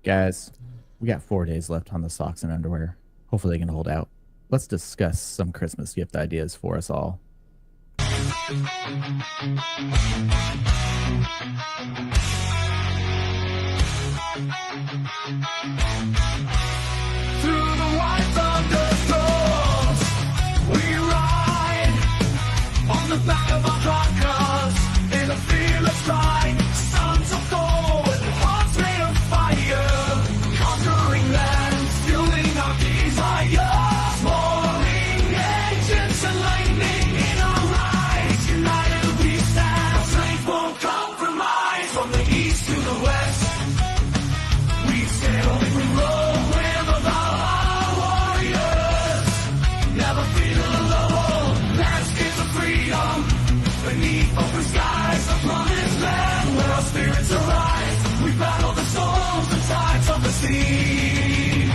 Guys, we got 4 days left on the socks and underwear. Hopefully they can hold out. Let's discuss some Christmas gift ideas for us all. Through the white thunderstorms, we ride on the back of our cars in a fearless ride. Sons of gold, hearts made of fire, conquering lands, fueling our desires. Roaring engines and lightning in our eyes. United we stand, our strength won't compromise. From the east to the west, we sail and we roll with our warriors. Never feel alone. Landscapes of freedom beneath open skies, a promised land where our spirits arise. We battle the storms, the tides of the sea.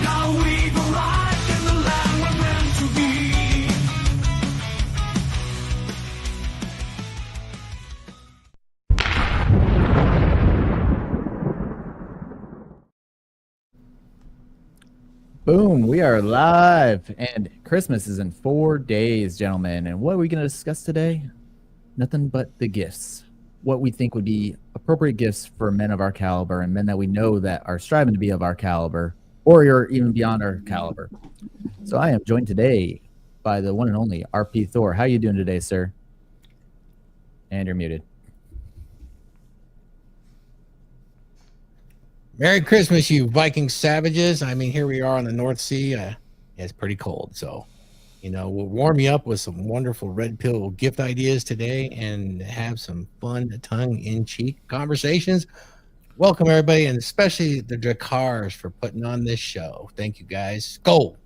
Now we've arrived in the land we're meant to be. Boom, we are live, and Christmas is in 4 days, gentlemen. And what are we going to discuss today? Nothing but the gifts. What we think would be appropriate gifts for men of our caliber and men that we know that are striving to be of our caliber or you're even beyond our caliber. So I am joined today by the one and only RP Thor. How you doing today, sir? And you're muted. Merry Christmas, you Viking savages. I mean, here we are on the North Sea. It's pretty cold. So, we'll warm you up with some wonderful red pill gift ideas today and have some fun tongue-in-cheek conversations. Welcome, everybody, and especially the Drakars for putting on this show. Thank you, guys. Skol.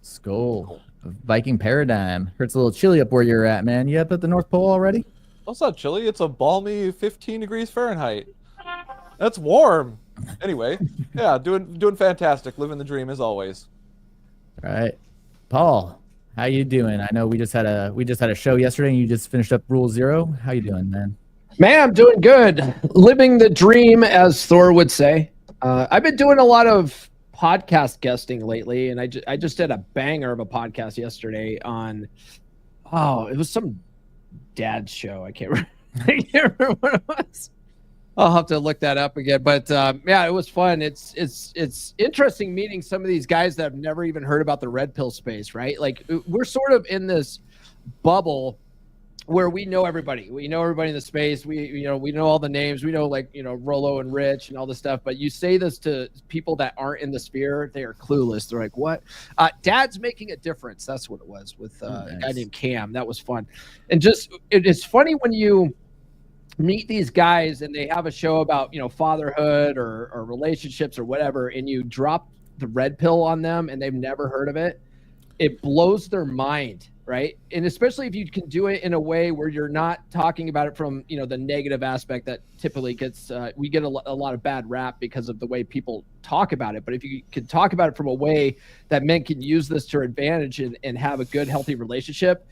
Skol. Viking paradigm. It's a little chilly up where you're at, man. You up at the North Pole already? Well, it's not chilly. It's a balmy 15 degrees Fahrenheit. That's warm. Anyway, yeah, doing fantastic. Living the dream as always. All right. Paul, how you doing? I know we just had a show yesterday and you just finished up Rule 0. How you doing, man? Man, I'm doing good. Living the dream, as Thor would say. I've been doing a lot of podcast guesting lately, and I just did a banger of a podcast yesterday on, it was some dad show. I can't remember what it was. I'll have to look that up again. But yeah, it was fun. It's interesting meeting some of these guys that have never even heard about the red pill space, right? Like we're sort of in this bubble where we know everybody. We know everybody in the space. We know all the names. We know Rolo and Rich and all this stuff. But you say this to people that aren't in the sphere, they are clueless. They're like, "What?" Dad's making a difference. That's what it was with a guy named Cam. That was fun. And just it's funny when you meet these guys and they have a show about fatherhood or relationships or whatever, and you drop the red pill on them and they've never heard of it. It blows their mind, right? And especially if you can do it in a way where you're not talking about it from the negative aspect that typically gets we get a lot of bad rap because of the way people talk about it. But if you can talk about it from a way that men can use this to their advantage and have a good healthy relationship,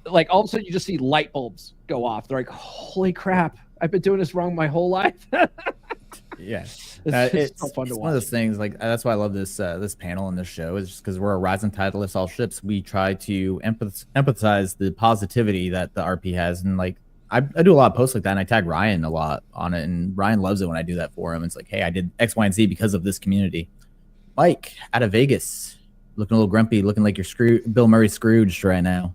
like all of a sudden you just see light bulbs go off. They're like, holy crap, I've been doing this wrong my whole life. Yeah. It's so fun to watch. watch. One of those things, like that's why I love this panel and this show, is just because we're a rising tide that lifts all ships. We try to empathize the positivity that the RP has, and like I do a lot of posts like that, and I tag Ryan a lot on it, and Ryan loves it when I do that for him. It's like, hey, I did X, Y, and Z because of this community. Mike out of Vegas, looking a little grumpy, looking like you're Bill Murray Scrooged right now.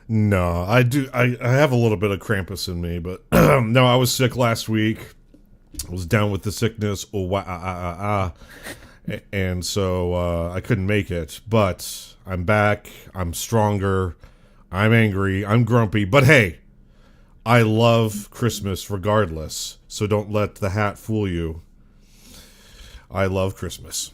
No, I do. I have a little bit of Krampus in me, but no, I was sick last week. I was down with the sickness, and so I couldn't make it. But I'm back. I'm stronger. I'm angry. I'm grumpy. But hey, I love Christmas regardless. So don't let the hat fool you. I love Christmas.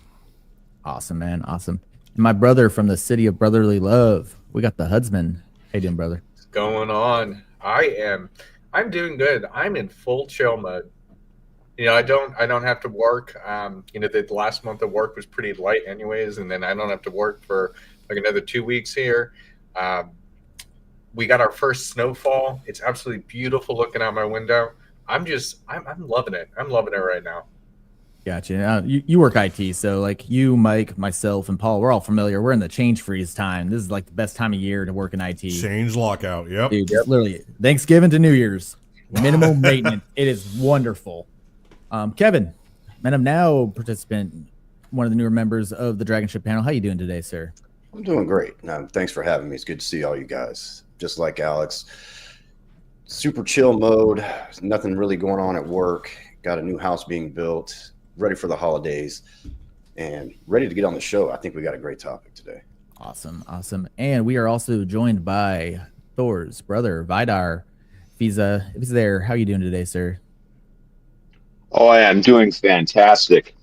Awesome, man. Awesome. And my brother from the city of brotherly love. We got the Hudsman. How you doing, brother? What's going on? I'm doing good. I'm in full chill mode. I don't have to work. The last month of work was pretty light anyways, and then I don't have to work for like another 2 weeks here. We got our first snowfall. It's absolutely beautiful looking out my window. I'm loving it. I'm loving it right now. Gotcha. You work IT, so like you, Mike, myself, and Paul, we're all familiar. We're in the change freeze time. This is like the best time of year to work in IT. Change lockout. Yep. Dude, it's literally Thanksgiving to New Year's. Minimal maintenance. It is wonderful. Kevin, Man of Now participant, one of the newer members of the DragonShip panel. How you doing today, sir? I'm doing great. Thanks for having me. It's good to see all you guys. Just like Alex, super chill mode. Nothing really going on at work. Got a new house being built. Ready for the holidays and ready to get on the show. I think we got a great topic today. Awesome. And we are also joined by Thor's brother, Vidar. If he's there, how are you doing today, sir? Oh, I am doing fantastic.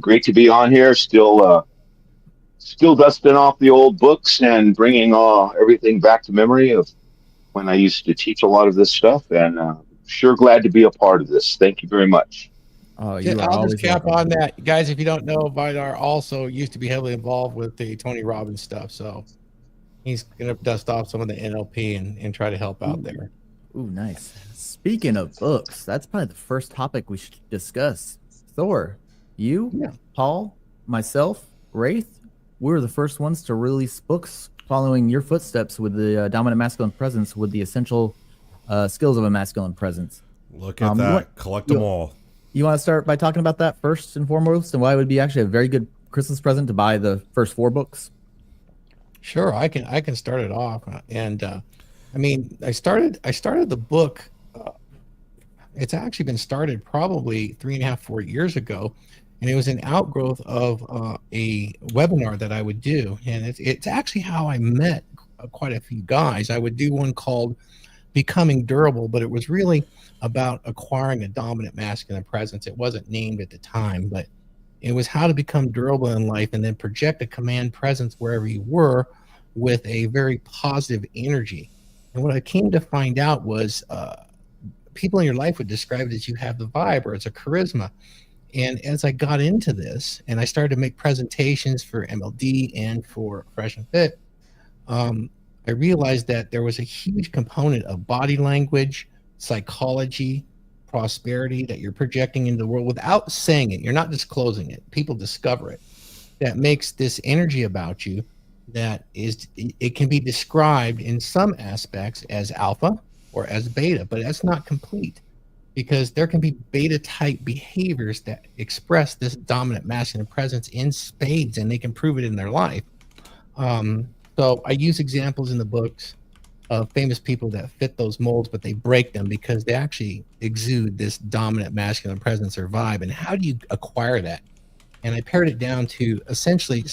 Great to be on here. Still dusting off the old books and bringing everything back to memory of when I used to teach a lot of this stuff. And sure glad to be a part of this. Thank you very much. Oh, I'll just cap on that, guys. If you don't know, Vidar also used to be heavily involved with the Tony Robbins stuff, so he's gonna dust off some of the NLP and try to help out there. Ooh, nice. Speaking of books, that's probably the first topic we should discuss. Thor, you, Paul, myself, Wraith, we were the first ones to release books following your footsteps with the dominant masculine presence, with the essential skills of a masculine presence. Look at that. Collect them all. You want to start by talking about that first and foremost, and why it would be actually a very good Christmas present to buy the first 4 books? Sure, I can start it off, and I mean, I started the book. It's actually been started probably 3.5, 4 years ago, and it was an outgrowth of a webinar that I would do, and it's actually how I met quite a few guys. I would do one called Becoming Durable, but it was really about acquiring a dominant masculine presence. It wasn't named at the time, but it was how to become durable in life and then project a command presence wherever you were with a very positive energy. And what I came to find out was people in your life would describe it as you have the vibe or it's a charisma. And as I got into this and I started to make presentations for MLD and for Fresh and Fit, I realized that there was a huge component of body language, psychology, prosperity that you're projecting into the world without saying it. You're not disclosing it. People discover it. That makes this energy about you that it can be described in some aspects as alpha or as beta, but that's not complete, because there can be beta type behaviors that express this dominant masculine presence in spades, and they can prove it in their life. So I use examples in the books of famous people that fit those molds, but they break them because they actually exude this dominant masculine presence or vibe. And how do you acquire that? And I pared it down to essentially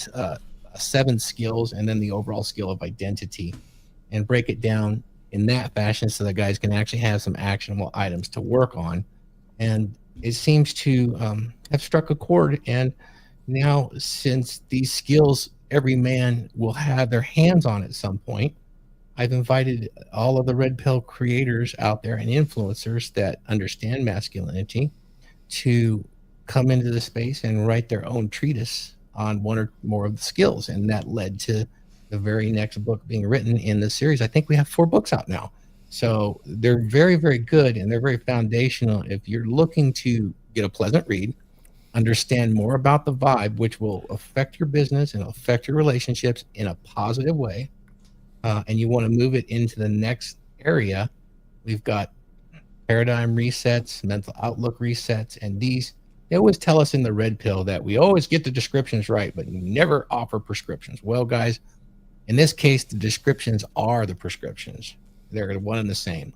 7 skills and then the overall skill of identity, and break it down in that fashion so that guys can actually have some actionable items to work on. And it seems to have struck a chord. And now, since these skills every man will have their hands on at some point, I've invited all of the Red Pill creators out there and influencers that understand masculinity to come into the space and write their own treatise on one or more of the skills. And that led to the very next book being written in the series. I think we have 4 books out now. So they're very, very good, and they're very foundational. If you're looking to get a pleasant read, understand more about the vibe, which will affect your business and affect your relationships in a positive way, and you want to move it into the next area, we've got paradigm resets, mental outlook resets, and they always tell us in the Red Pill that we always get the descriptions right, but never offer prescriptions. Well, guys, in this case, the descriptions are the prescriptions. They're one and the same,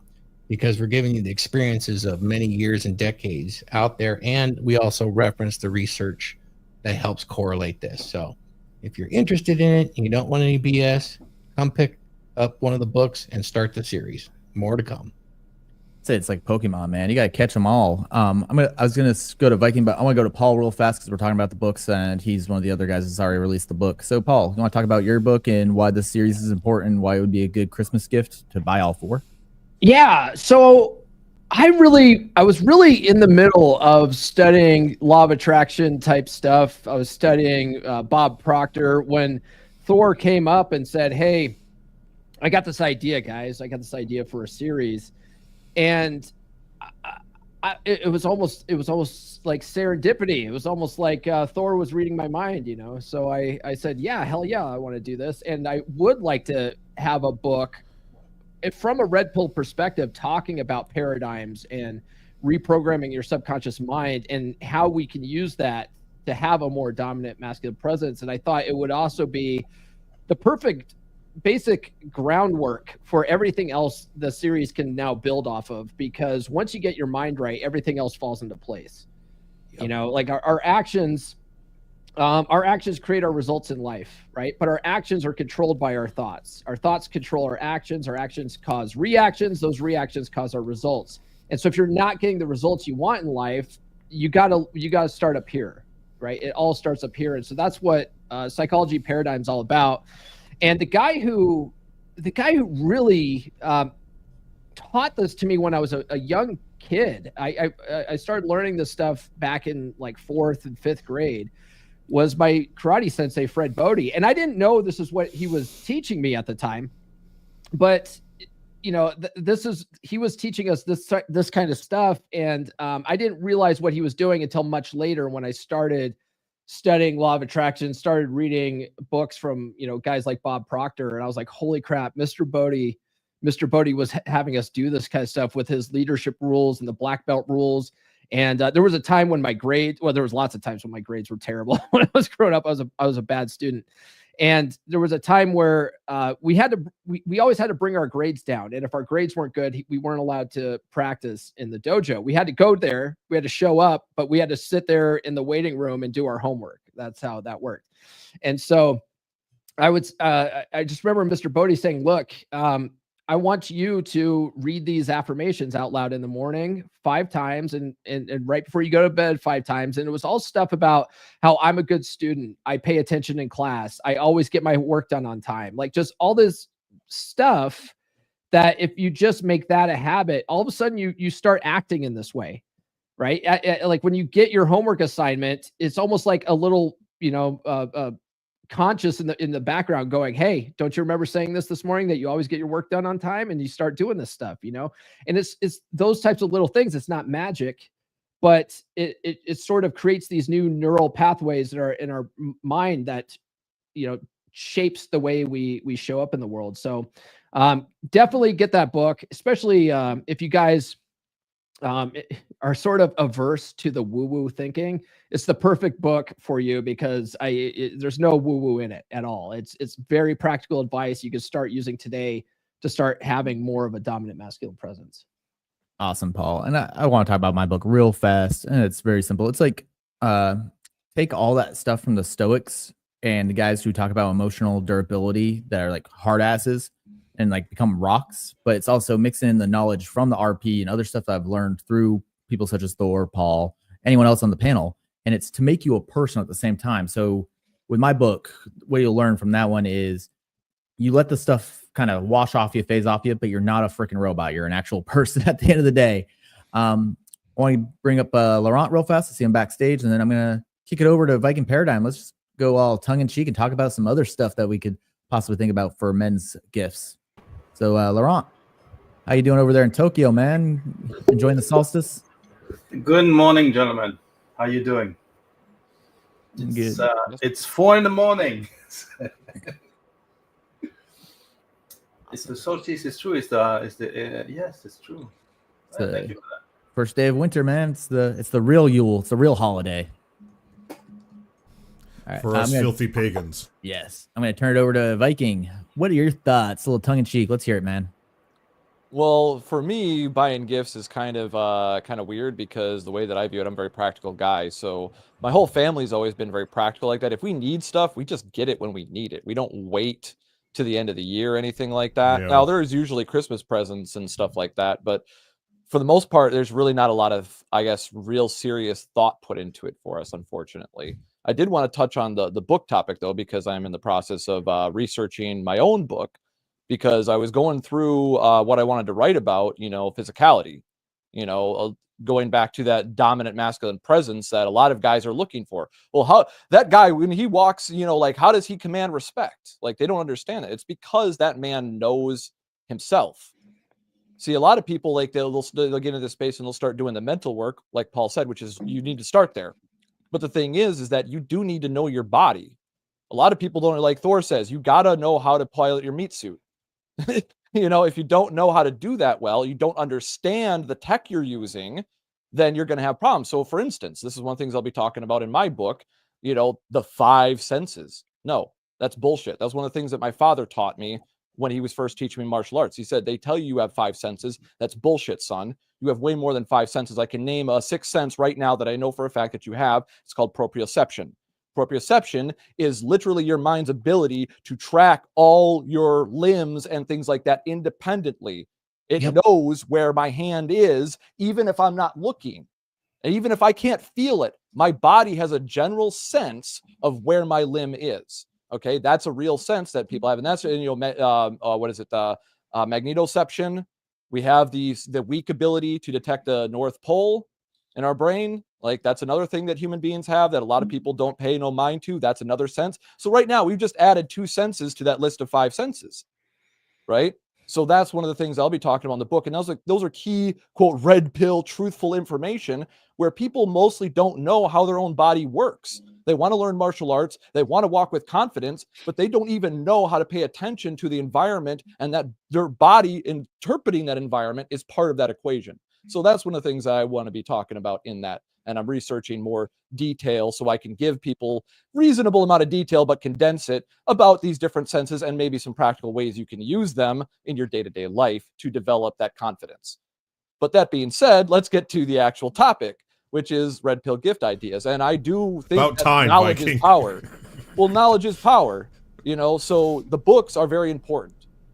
because we're giving you the experiences of many years and decades out there, and we also reference the research that helps correlate this. So if you're interested in it and you don't want any BS, come pick up one of the books and start the series. More to come. Say it's like Pokemon, man. You gotta catch them all. I was gonna go to Viking, but I want to go to Paul real fast because we're talking about the books, and he's one of the other guys that's already released the book. So, Paul, you want to talk about your book and why this series is important? Why it would be a good Christmas gift to buy all 4? Yeah. So I was really in the middle of studying law of attraction type stuff. I was studying Bob Proctor when Thor came up and said, "Hey, I got this idea, guys. I got this idea for a series, and it was almost like serendipity. It was almost like Thor was reading my mind, you know. So I said, yeah, hell yeah, I want to do this, and I would like to have a book from a red pill perspective, talking about paradigms and reprogramming your subconscious mind and how we can use that to have a more dominant masculine presence. And I thought it would also be the perfect basic groundwork for everything else the series can now build off of, because once you get your mind right, everything else falls into place. You know, like our actions create our results in life, right? But our actions are controlled by our thoughts control our actions cause reactions, those reactions cause our results. And so if you're not getting the results you want in life, you gotta start up here, right? It all starts up here. And so that's what psychology paradigm is all about. And the guy who really taught this to me when I was a young kid, I started learning this stuff back in like 4th and 5th grade, was my karate sensei, Fred Bodie. And I didn't know this is what he was teaching me at the time, but you know, he was teaching us this kind of stuff. And I didn't realize what he was doing until much later, when I started studying law of attraction, started reading books from, you know, guys like Bob Proctor. And I was like, holy crap, Mr. Bodie was having us do this kind of stuff with his leadership rules and the black belt rules. And there was a time when there was lots of times when my grades were terrible. When I was growing up, I was a bad student. And there was a time where we always had to bring our grades down. And if our grades weren't good, we weren't allowed to practice in the dojo. We had to go there, we had to show up, but we had to sit there in the waiting room and do our homework. That's how that worked. And so I just remember Mr. Bodie saying, look, I want you to read these affirmations out loud in the morning 5 times and right before you go to bed 5 times. And it was all stuff about how I'm a good student. I pay attention in class. I always get my work done on time. Like just all this stuff that if you just make that a habit, all of a sudden you start acting in this way, right? Like when you get your homework assignment, it's almost like a little, you know, conscious in the background going, hey, don't you remember saying this morning, that you always get your work done on time? And you start doing this stuff, you know. And it's those types of little things. It's not magic, but it sort of creates these new neural pathways that are in our mind that, you know, shapes the way we show up in the world. So definitely get that book, especially if you guys are sort of averse to the woo-woo thinking. It's the perfect book for you, because there's no woo-woo in it at all. It's very practical advice you can start using today to start having more of a dominant masculine presence. Awesome, Paul. And I want to talk about my book real fast. And it's very simple. It's like take all that stuff from the Stoics and the guys who talk about emotional durability that are like hard asses and like become rocks, but it's also mixing in the knowledge from the RP and other stuff that I've learned through people such as Thor, Paul, anyone else on the panel. And it's to make you a person at the same time. So with my book, what you'll learn from that one is you let the stuff kind of wash off you, phase off you, but you're not a freaking robot. You're an actual person at the end of the day. I want to bring up Laurent real fast to see him backstage, and then I'm going to kick it over to Viking Paradigm. Let's just go all tongue in cheek and talk about some other stuff that we could possibly think about for men's gifts. So, Laurent, how you doing over there in Tokyo, man? Enjoying the solstice? Good morning, gentlemen. How you doing? It's 4 in the morning. It's the solstice. It's true. Yes, it's true. Thank you for that. First day of winter, man. It's the real Yule. It's the real holiday. All right, for us filthy pagans. Yes. I'm going to turn it over to Viking. What are your thoughts? A little tongue in cheek. Let's hear it, man. Well, for me, buying gifts is kind of weird, because the way that I view it, I'm a very practical guy. So my whole family's always been very practical like that. If we need stuff, we just get it when we need it. We don't wait to the end of the year or anything like that. Yeah. Now, there is usually Christmas presents and stuff like that, but for the most part, there's really not a lot of, I guess, real serious thought put into it for us, unfortunately. I did want to touch on the book topic, though, because I'm in the process of researching my own book, because I was going through what I wanted to write about, physicality. Going back to that dominant masculine presence that a lot of guys are looking for. Well, how that guy, when he walks, like, how does he command respect? Like, they don't understand it. It's because that man knows himself. See, a lot of people, like, they'll get into this space and they'll start doing the mental work, like Paul said, which is you need to start there. But the thing is that you do need to know your body. A lot of people don't, like Thor says, you got to know how to pilot your meat suit. If you don't know how to do that well, you don't understand the tech you're using, then you're going to have problems. So, for instance, this is one of the things I'll be talking about in my book, the 5 senses. No, that's bullshit. That was one of the things that my father taught me when he was first teaching me martial arts. He said, they tell you have 5 senses. That's bullshit, son. You have way more than 5 senses. I can name a 6th sense right now that I know for a fact that you have. It's called proprioception. Proprioception is literally your mind's ability to track all your limbs and things like that independently. It knows where my hand is, even if I'm not looking. And even if I can't feel it, my body has a general sense of where my limb is. Okay, that's a real sense that people have. And that's, magnetoception. We have the weak ability to detect the North Pole in our brain. Like, that's another thing that human beings have that a lot of people don't pay no mind to. That's another sense. So right now we've just added 2 senses to that list of 5 senses, right? So that's one of the things I'll be talking about in the book. And those are key, quote, red pill, truthful information where people mostly don't know how their own body works. They want to learn martial arts. They want to walk with confidence, but they don't even know how to pay attention to the environment, and that their body interpreting that environment is part of that equation. So that's one of the things I want to be talking about in that. And I'm researching more detail so I can give people reasonable amount of detail, but condense it about these different senses and maybe some practical ways you can use them in your day-to-day life to develop that confidence. But that being said, let's get to the actual topic, which is red pill gift ideas. And I do think that knowledge is power. Well, knowledge is power, so the books are very important.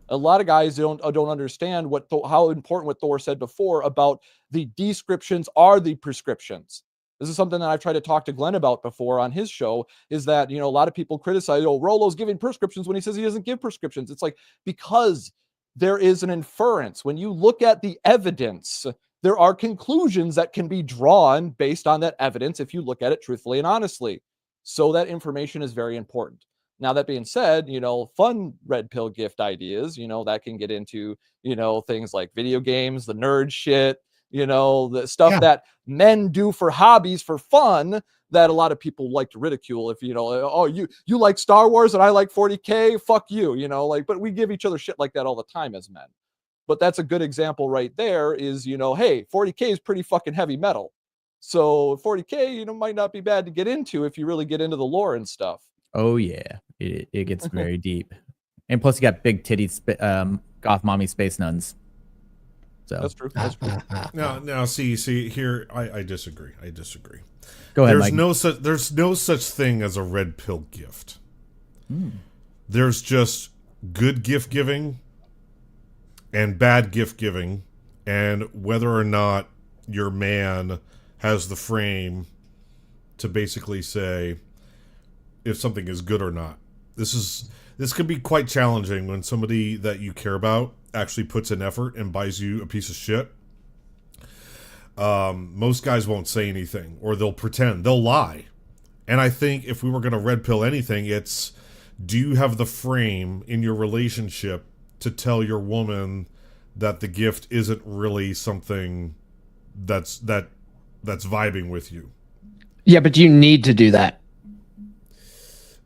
A lot of guys don't understand how important what Thor said before about the descriptions are the prescriptions. This is something that I've tried to talk to Glenn about before on his show, is that, a lot of people criticize, Rollo's giving prescriptions when he says he doesn't give prescriptions. It's like, because there is an inference. When you look at the evidence, there are conclusions that can be drawn based on that evidence if you look at it truthfully and honestly. So that information is very important. Now, that being said, fun red pill gift ideas, that can get into, things like video games, the nerd shit, the stuff that men do for hobbies for fun that a lot of people like to ridicule. If, you like Star Wars and I like 40K, fuck you, but we give each other shit like that all the time as men. But that's a good example right there is, hey, 40K is pretty fucking heavy metal. So 40K, might not be bad to get into if you really get into the lore and stuff. Oh yeah, it gets very deep, and plus you got big titties, goth mommy space nuns. So that's true. That's true. Now, see here, I disagree. Go ahead. There's no such thing as a red pill gift. There's just good gift giving and bad gift giving, and whether or not your man has the frame to basically say if something is good or not. This can be quite challenging when somebody that you care about actually puts in effort and buys you a piece of shit. Most guys won't say anything, or they'll pretend, they'll lie. And I think if we were going to red pill anything, it's, do you have the frame in your relationship to tell your woman that the gift isn't really something that's vibing with you? Yeah, but you need to do that.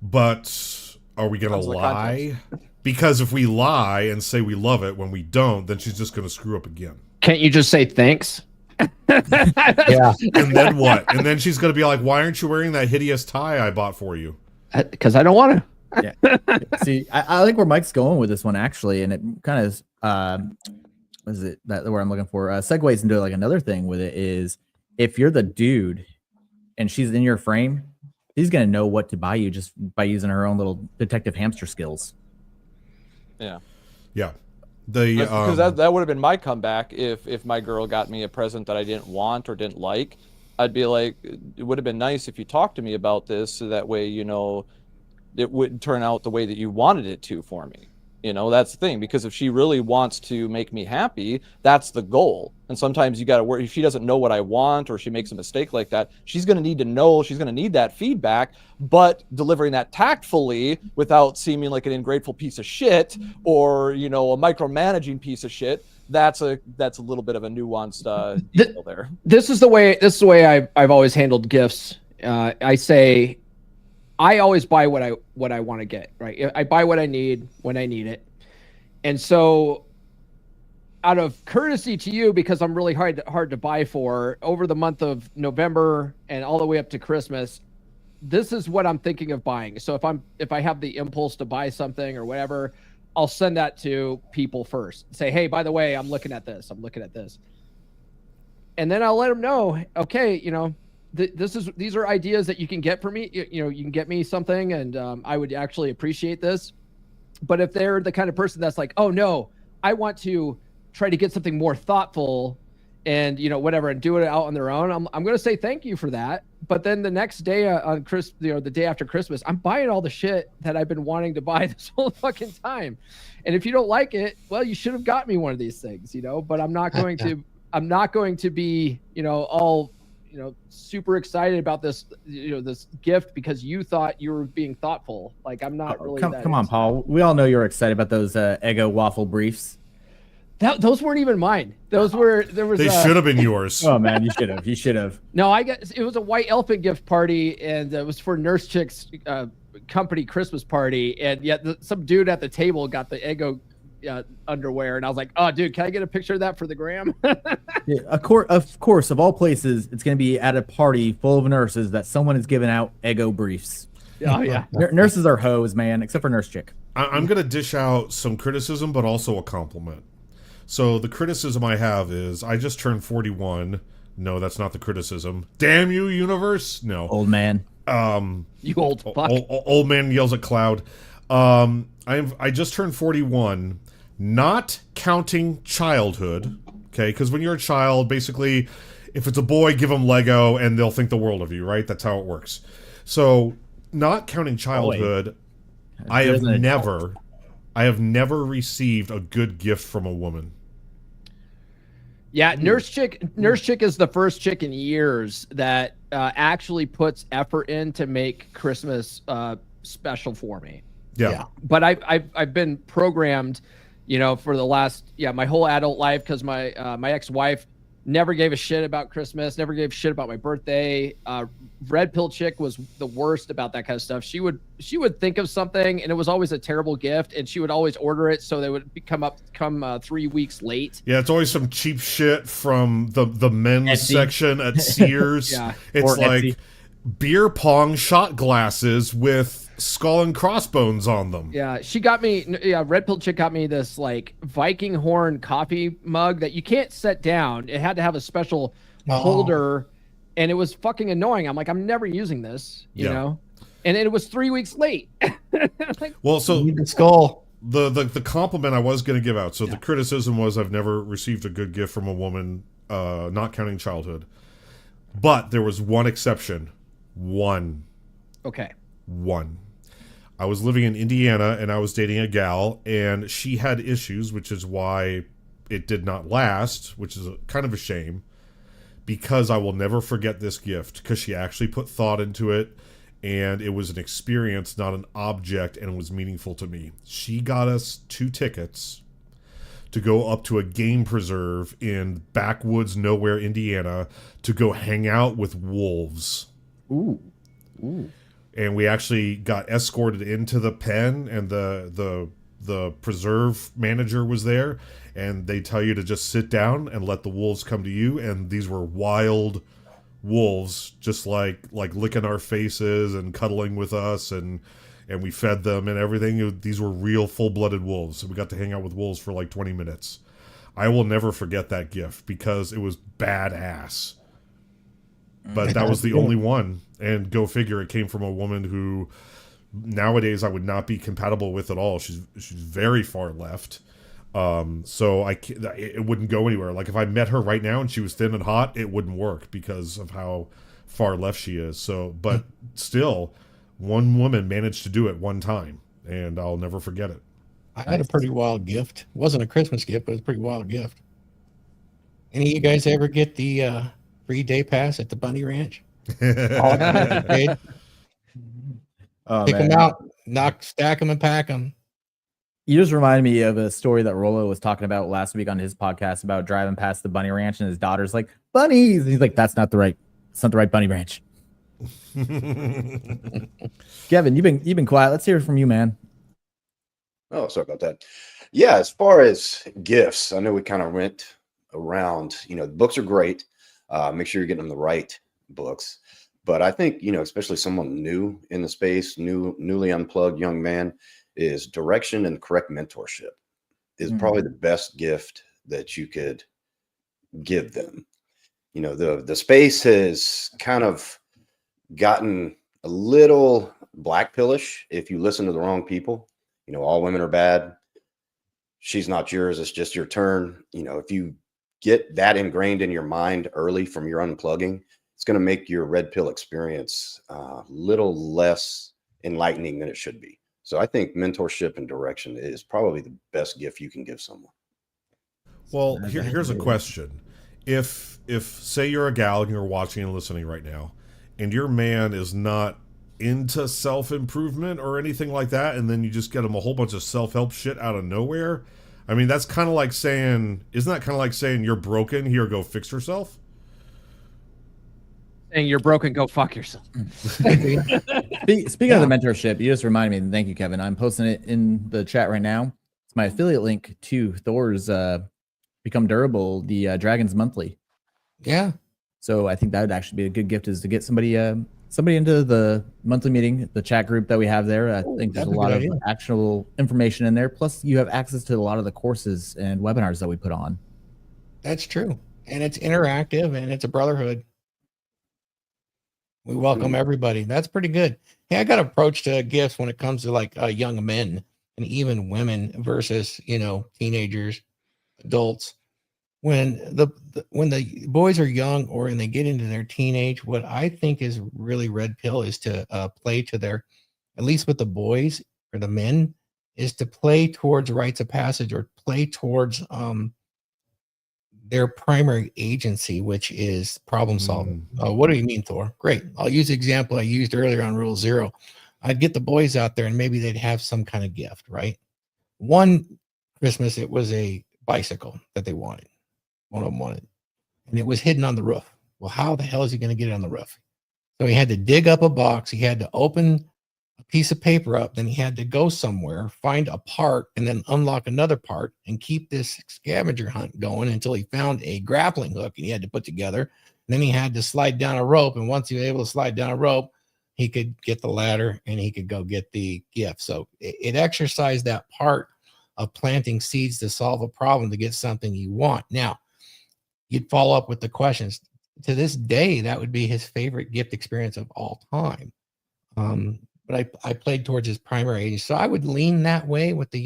But are we going to lie? Because if we lie and say we love it when we don't, then she's just going to screw up again. Can't you just say thanks? Yeah. And then what? And then she's going to be like, why aren't you wearing that hideous tie I bought for you? Because I don't want to. Yeah. See, I like where Mike's going with this one, actually. And it kind of, what is it? That where I'm looking for? Segues into like another thing with it is, if you're the dude and she's in your frame, he's going to know what to buy you just by using her own little detective hamster skills. Yeah. Yeah. Because that would have been my comeback if my girl got me a present that I didn't want or didn't like. I'd be like, it would have been nice if you talked to me about this, so that way, it wouldn't turn out the way that you wanted it to for me. You know, that's the thing, because if she really wants to make me happy, that's the goal. And sometimes you got to work. If she doesn't know what I want, or she makes a mistake like that, she's going to need to know, she's going to need that feedback, but delivering that tactfully without seeming like an ungrateful piece of shit, or, you know, a micromanaging piece of shit. That's a little bit of a nuanced detail there. This is the way I've always handled gifts. I say, I always buy what I want to get, right? I buy what I need when I need it. And so out of courtesy to you, because I'm really hard to buy for, over the month of November and all the way up to Christmas, this is what I'm thinking of buying. So if I have the impulse to buy something or whatever, I'll send that to people first. Say, hey, by the way, I'm looking at this. And then I'll let them know, okay, you know, these are ideas that you can get for me. You know, you can get me something, and I would actually appreciate this. But if they're the kind of person that's like, oh no, I want to try to get something more thoughtful, and you know, whatever, and do it out on their own, I'm going to say thank you for that. But then the next day on the day after Christmas, I'm buying all the shit that I've been wanting to buy this whole fucking time. And if you don't like it, well, you should have got me one of these things, you know. But I'm not going to. I'm not going to be, you know, all, you know, super excited about this, you know, this gift because you thought you were being thoughtful. Like, I'm not really. Come on, Paul. We all know you're excited about those Eggo waffle briefs. Those weren't even mine. Those were They should have been yours. Oh man, you should have. You should have. No, it was a white elephant gift party, and it was for Nurse Chick's company Christmas party, and yet some dude at the table got the Eggo underwear, and I was like, oh dude, can I get a picture of that for the gram? Yeah, of course, of all places, it's going to be at a party full of nurses that someone is giving out Eggo briefs. Oh yeah. Nurses are hoes, man, except for Nurse Chick. I'm going to dish out some criticism, but also a compliment. So the criticism I have is I just turned 41. No, that's not the criticism. Damn you, universe. No. Old man. You old fuck. Old man yells at cloud. I just turned 41, not counting childhood. Okay, because when you're a child, basically, if it's a boy, give them Lego and they'll think the world of you, right? That's how it works. So, not counting childhood, I have never received a good gift from a woman. Yeah, Nurse Chick is the first chick in years that actually puts effort in to make Christmas special for me. Yeah. But I've been programmed, you know, for the last my whole adult life, because my ex-wife never gave a shit about Christmas, never gave a shit about my birthday. Red Pill Chick was the worst about that kind of stuff. She would think of something, and it was always a terrible gift, and she would always order it so they would come 3 weeks late. Yeah, it's always some cheap shit from the men's Etsy section at Sears. Yeah. It's Or like Etsy. beer pong shot glasses with skull and crossbones on them. Yeah, she got me. Yeah, Red Pill Chick got me this like Viking horn coffee mug that you can't set down. It had to have a special holder, and it was fucking annoying. I'm like, I'm never using this, you know. And it was 3 weeks late. Like, Well, so Need the skull. the compliment I was going to give out. So the criticism was I've never received a good gift from a woman, not counting childhood. But there was one exception. One. I was living in Indiana, and I was dating a gal, and she had issues, which is why it did not last, which is kind of a shame, because I will never forget this gift, because she actually put thought into it, and it was an experience, not an object, and it was meaningful to me. She got us 2 tickets to go up to a game preserve in backwoods nowhere, Indiana, to go hang out with wolves. Ooh. And we actually got escorted into the pen, and the preserve manager was there, and they tell you to just sit down and let the wolves come to you. And these were wild wolves, just like licking our faces and cuddling with us, and we fed them and everything. These were real full-blooded wolves. We got to hang out with wolves for like 20 minutes. I will never forget that gift because it was badass. But that was the only one. And go figure, it came from a woman who nowadays I would not be compatible with at all. She's very far left. So it wouldn't go anywhere. Like if I met her right now and she was thin and hot, it wouldn't work because of how far left she is. So, but still, one woman managed to do it one time, and I'll never forget it. I had a pretty wild gift. It wasn't a Christmas gift, but it was a pretty wild gift. Any of you guys ever get the free day pass at the Bunny Ranch? All expenses paid. Oh, Pick them man. out, stack them, and pack them. You just reminded me of a story that Rolo was talking about last week on his podcast about driving past the bunny ranch, and his daughter's like, bunnies. And he's like, it's not the right bunny ranch. Kevin, you've been quiet. Let's hear it from you, man. Oh, sorry about that. Yeah, as far as gifts, I know we kind of went around. The books are great. Make sure you're getting them the right books. But I think, especially someone new in the space, newly unplugged young man, is direction and correct mentorship is probably the best gift that you could give them. The space has kind of gotten a little black pillish if you listen to the wrong people. All women are bad. She's not yours. It's just your turn. If you get that ingrained in your mind early from your unplugging, it's going to make your red pill experience a little less enlightening than it should be. So I think mentorship and direction is probably the best gift you can give someone. Well, here's a question. If say you're a gal and you're watching and listening right now, and your man is not into self-improvement or anything like that, and then you just get him a whole bunch of self-help shit out of nowhere, I mean, that's kind of like saying, isn't that kind of like saying you're broken, here, go fix yourself? Saying you're broken, go fuck yourself. Speaking of the mentorship, you just reminded me, and thank you, Kevin. I'm posting it in the chat right now. It's my affiliate link to Thor's Become Durable, the Dragons Monthly. Yeah. So I think that would actually be a good gift, is to get somebody into the monthly meeting, the chat group that we have there. I think there's a lot of actual information in there. Plus, you have access to a lot of the courses and webinars that we put on. That's true. And it's interactive, and it's a brotherhood. We welcome everybody. That's pretty good. Hey, I got an approach to gifts when it comes to like young men and even women versus, teenagers, adults. When the boys are young or when they get into their teenage, what I think is really red pill is to play to their, at least with the boys or the men, is to play towards rites of passage or play towards their primary agency, which is problem solving. What do you mean, Thor? Great. I'll use the example I used earlier on Rule 0. I'd get the boys out there and maybe they'd have some kind of gift, right? One Christmas, it was a bicycle that they wanted. One of them wanted. And it was hidden on the roof. Well, how the hell is he going to get it on the roof? So he had to dig up a box. He had to open a piece of paper up. Then he had to go somewhere, find a part, and then unlock another part and keep this scavenger hunt going until he found a grappling hook and he had to put together. And then he had to slide down a rope. And once he was able to slide down a rope, he could get the ladder and he could go get the gift. So it exercised that part of planting seeds to solve a problem to get something you want. Now, you'd follow up with the questions. To this day, that would be his favorite gift experience of all time. But I played towards his primary age. So I would lean that way with the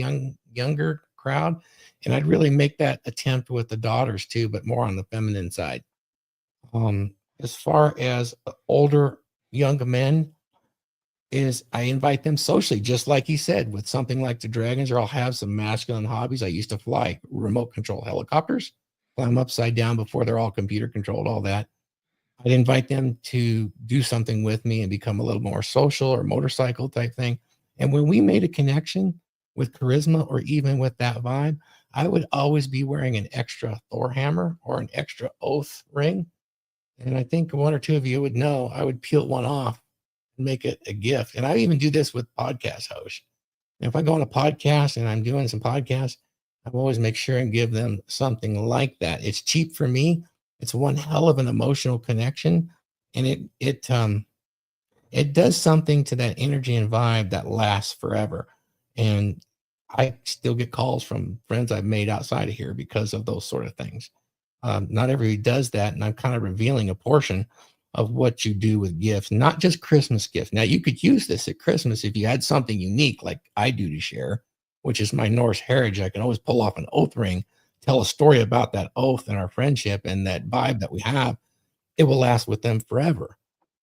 younger crowd. And I'd really make that attempt with the daughters too, but more on the feminine side. As far as older young men, I invite them socially, just like he said, with something like the Dragons, or I'll have some masculine hobbies. I used to fly remote control helicopters, fly them upside down before they're all computer controlled, all that. I'd invite them to do something with me and become a little more social or motorcycle type thing. And when we made a connection with charisma or even with that vibe, I would always be wearing an extra Thor hammer or an extra oath ring. And I think one or two of you would know I would peel one off and make it a gift. And I even do this with podcast hosts. And if I go on a podcast and I'm doing some podcasts, I always make sure and give them something like that. It's cheap for me. It's one hell of an emotional connection. And it does something to that energy and vibe that lasts forever. And I still get calls from friends I've made outside of here because of those sort of things. Not everybody does that. And I'm kind of revealing a portion of what you do with gifts, not just Christmas gifts. Now, you could use this at Christmas if you had something unique like I do to share, which is my Norse heritage. I can always pull off an oath ring, tell a story about that oath and our friendship and that vibe that we have. It will last with them forever.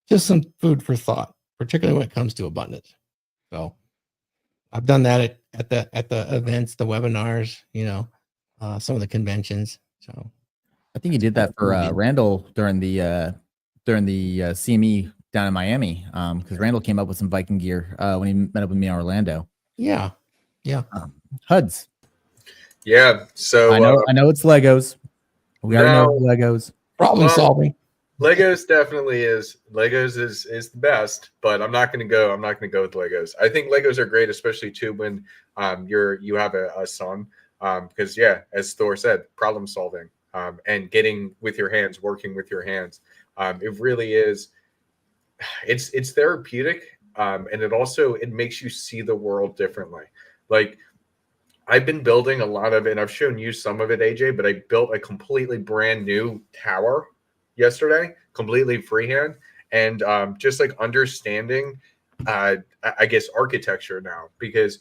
Just some food for thought, particularly when it comes to abundance. So I've done that at the events, the webinars, some of the conventions. So I think you did that for Randall during the CME down in Miami, because Randall came up with some Viking gear when he met up with me in Orlando. Yeah. Huds. Yeah. So I know it's Legos. We already know Legos. Problem solving. Legos definitely is. Legos is the best, but I'm not going to go with Legos. I think Legos are great, especially too when you have a son, because as Thor said, problem solving, and getting with your hands, working with your hands. It really is. It's therapeutic, and it makes you see the world differently. Like, I've been building a lot of, and I've shown you some of it, AJ, but I built a completely brand new tower yesterday, completely freehand, and just like understanding, I guess, architecture now, because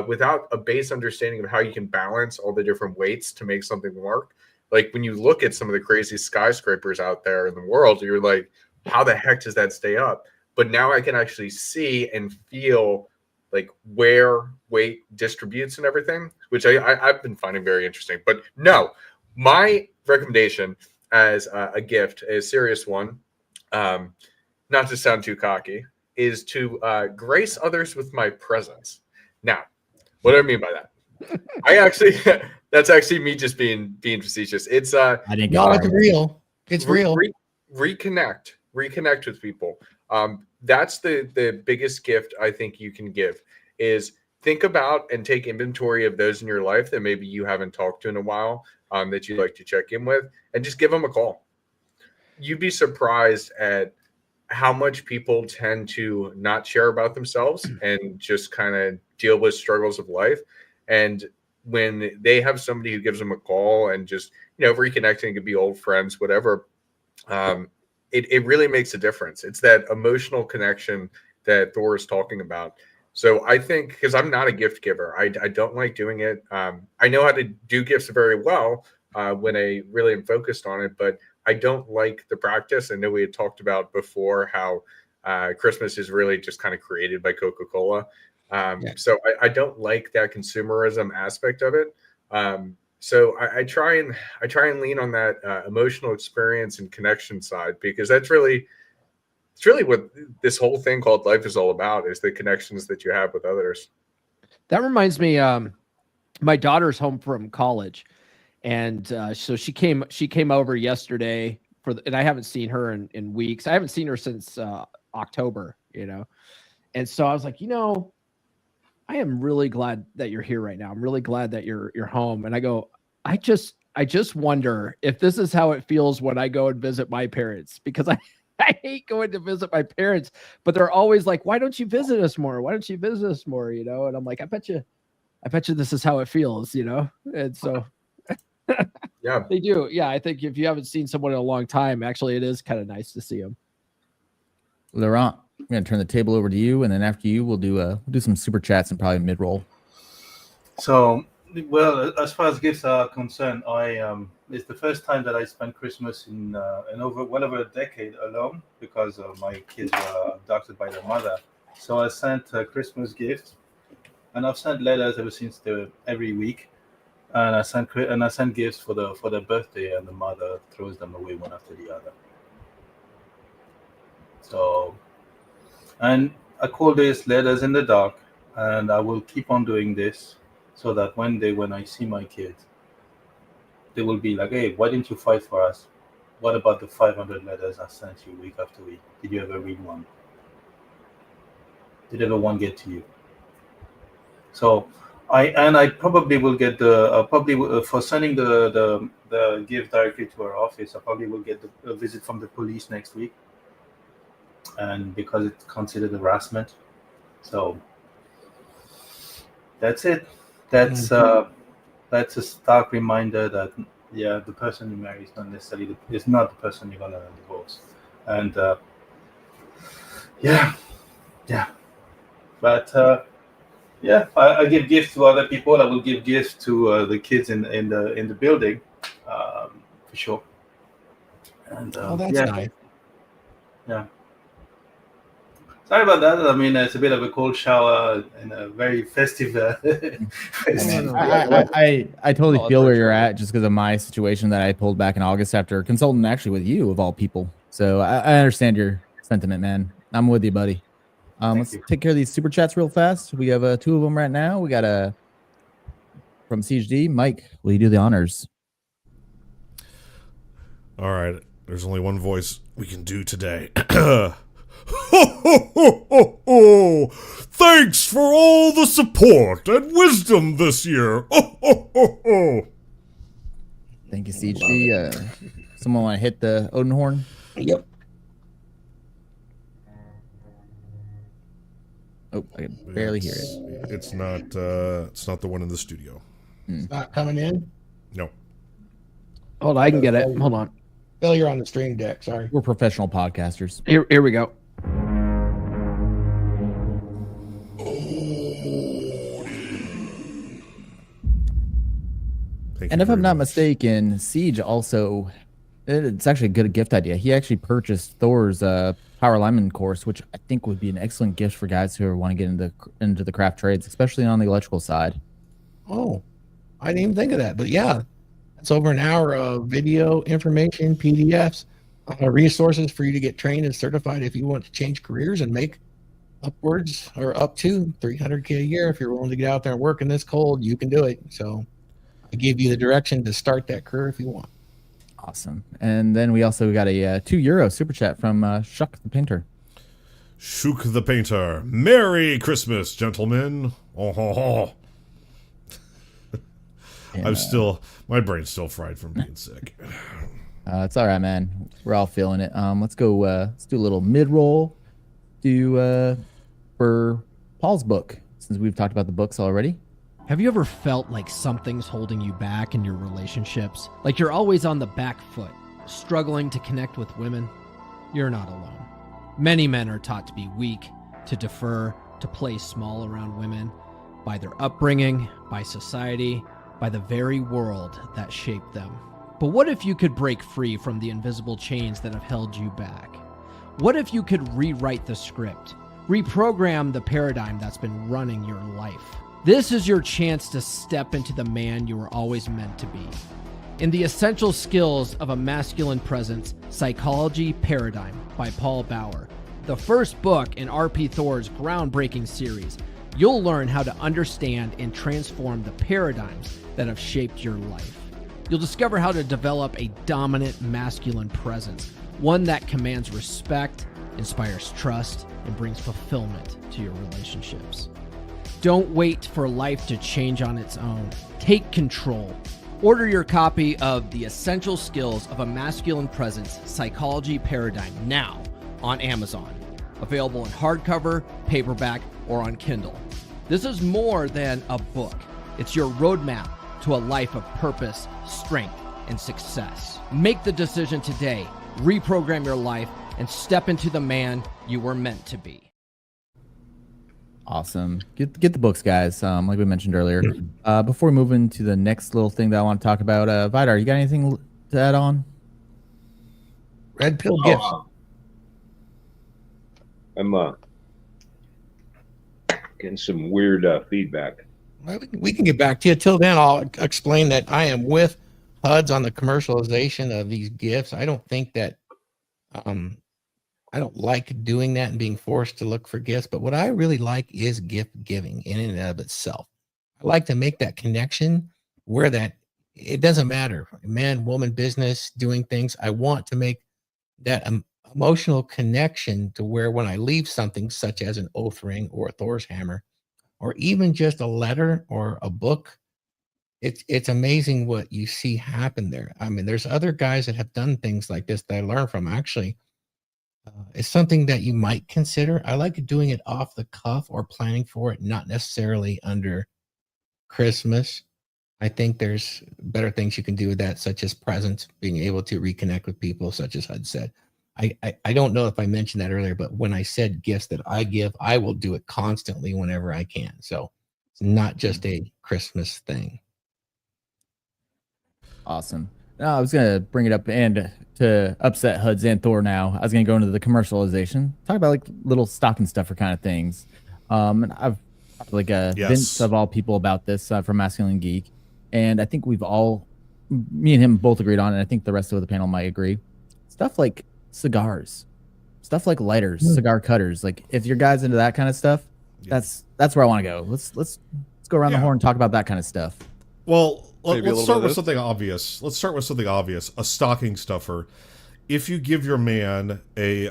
without a base understanding of how you can balance all the different weights to make something work, like when you look at some of the crazy skyscrapers out there in the world, you're like, how the heck does that stay up? But now I can actually see and feel like where weight distributes and everything, which I've been finding very interesting. But no, my recommendation as a gift, a serious one, not to sound too cocky, is to grace others with my presence. Now, what do I mean by that? I actually, that's actually me just being facetious. It's I didn't get it's real. It's real. Reconnect with people. That's the biggest gift I think you can give, is think about and take inventory of those in your life that maybe you haven't talked to in a while, that you'd like to check in with, and just give them a call. You'd be surprised at how much people tend to not share about themselves and just kind of deal with struggles of life. And when they have somebody who gives them a call and just, reconnecting, could be old friends, whatever, it really makes a difference. It's that emotional connection that Thor is talking about. So I think, because I'm not a gift giver, I don't like doing it. I know how to do gifts very well when I really am focused on it, but I don't like the practice. I know we had talked about before how Christmas is really just kind of created by Coca-Cola. So I don't like that consumerism aspect of it. So I try and lean on that emotional experience and connection side, because it's really what this whole thing called life is all about, is the connections that you have with others. That reminds me, my daughter's home from college, and so she came over yesterday and I haven't seen her in weeks. I haven't seen her since October, and so I was like, I am really glad that you're here right now. I'm really glad that you're home. And I go, I just wonder if this is how it feels when I go and visit my parents, because I hate going to visit my parents, but they're always like, why don't you visit us more? Why don't you visit us more? And I'm like, I bet you this is how it feels, And so yeah, they do. Yeah. I think if you haven't seen someone in a long time, actually it is kind of nice to see them. Laurent, I'm going to turn the table over to you, and then after you, we'll do some super chats and probably mid-roll. So, well, as far as gifts are concerned, it's the first time that I spent Christmas in over a decade alone, because my kids were abducted by their mother. So I sent Christmas gifts, and I've sent letters ever since every week, and I sent gifts for their birthday, and the mother throws them away one after the other. So, and I call this letters in the dark, and I will keep on doing this, so that one day when I see my kids, they will be like, hey, why didn't you fight for us? What about the 500 letters I sent you week after week? Did you ever read one? Did ever one get to you? So I probably will get for sending the gift directly to our office. I probably will get a visit from the police next week, and because it's considered harassment. So that's it. That's a stark reminder that the person you marry is not necessarily is not the person you're gonna divorce, and but I give gifts to other people. I will give gifts to the kids in the building, for sure. And that's nice. Yeah. Sorry about that. I mean, it's a bit of a cold shower and a very festive. festive I totally Oh, feel where that's you're right. at just because of my situation that I pulled back in August after consulting actually with you of all people. So I understand your sentiment, man. I'm with you, buddy. Thank Let's you. take care of these super chats real fast. We have two of them right now. We got a from CHD. Mike, will you do the honors? All right, there's only one voice we can do today. Ho, ho, ho, ho, ho. Thanks for all the support and wisdom this year. Ho, ho, ho, ho. Thank you, CHD. Someone want to hit the Odin horn? Yep. Oh, I can barely hear it. It's not the one in the studio. It's not coming in. No. Hold on, I can get it. Hold on. Failure on the stream deck. Sorry. We're professional podcasters. Here we go. Thank And you if I'm very not much. mistaken, Siege also, it's actually a good gift idea. He actually purchased Thor's Power Lineman course, which I think would be an excellent gift for guys who want to get into the craft trades, especially on the electrical side. Oh, I didn't even think of that. But yeah, it's over an hour of video, information, PDFs, resources for you to get trained and certified if you want to change careers and make upwards or up to $300K a year. If you're willing to get out there and work in this cold, you can do it. So I give you the direction to start that career if you want. Awesome. And then we also got a €2 super chat from Shuck the Painter. Shook the Painter. Merry Christmas, gentlemen. Oh, ho, ho. And, my brain's still fried from being sick. it's all right, man. We're all feeling it. Let's go. Let's do a little mid roll. For Paul's book, since we've talked about the books already. Have you ever felt like something's holding you back in your relationships? Like you're always on the back foot, struggling to connect with women? You're not alone. Many men are taught to be weak, to defer, to play small around women by their upbringing, by society, by the very world that shaped them. But what if you could break free from the invisible chains that have held you back? What if you could rewrite the script, reprogram the paradigm that's been running your life? This is your chance to step into the man you were always meant to be. In The Essential Skills of a Masculine Presence, Psychology Paradigm by Paul Bauer, the first book in R.P. Thor's groundbreaking series, you'll learn how to understand and transform the paradigms that have shaped your life. You'll discover how to develop a dominant masculine presence, one that commands respect, inspires trust, and brings fulfillment to your relationships. Don't wait for life to change on its own. Take control. Order your copy of The Essential Skills of a Masculine Presence, Psychology Paradigm now on Amazon. Available in hardcover, paperback, or on Kindle. This is more than a book. It's your roadmap to a life of purpose, strength, and success. Make the decision today. Reprogram your life and step into the man you were meant to be. Awesome. Get the books, guys. Like we mentioned earlier. Before we move into the next little thing that I want to talk about, Vidar, you got anything to add on? Red pill gifts. I'm getting some weird feedback. Well, we can get back to you. Till then, I'll explain that I am with Huds on the commercialization of these gifts. I don't think that I don't like doing that and being forced to look for gifts, but what I really like is gift giving in and of itself. I like to make that connection where that it doesn't matter, man, woman, business, doing things. I want to make that emotional connection to where when I leave something such as an oath ring or a Thor's hammer, or even just a letter or a book, it's amazing what you see happen there. I mean, there's other guys that have done things like this that I learned from. Actually, it's something that you might consider. I like doing it off the cuff or planning for it, not necessarily under Christmas. I think there's better things you can do with that, such as presents, being able to reconnect with people, such as Hud said. I don't know if I mentioned that earlier, but when I said gifts that I give, I will do it constantly whenever I can. So it's not just a Christmas thing. Awesome. No, I was gonna bring it up, and to upset Huds and Thor now, I was gonna go into the commercialization, talk about like little stocking stuffer kind of things. And I've talked to, like Vince of all people about this from Masculine Geek, and I think we've all, me and him both agreed on it. And I think the rest of the panel might agree. Stuff like cigars, stuff like lighters, cigar cutters. Like if your guys into that kind of stuff, that's where I want to go. Let's go around the horn and talk about that kind of stuff. Well, let's start with something obvious. Let's start with something obvious. A stocking stuffer. If you give your man a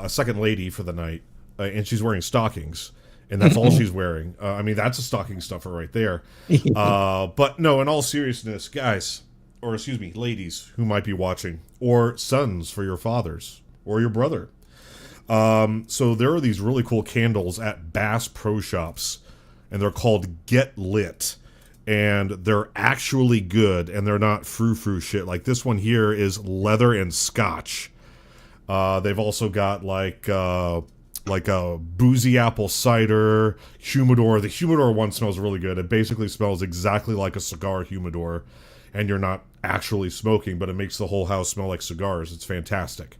second lady for the night, and she's wearing stockings, and that's all she's wearing, I mean, that's a stocking stuffer right there. But no, in all seriousness, guys, or excuse me, ladies who might be watching, or sons for your fathers or your brother. So there are these really cool candles at Bass Pro Shops, and they're called Get Lit. And they're actually good, and they're not frou-frou shit. Like this one here is leather and scotch. They've also got like a boozy apple cider humidor. The humidor one smells really good. It basically smells exactly like a cigar humidor, and you're not actually smoking, but it makes the whole house smell like cigars. It's fantastic.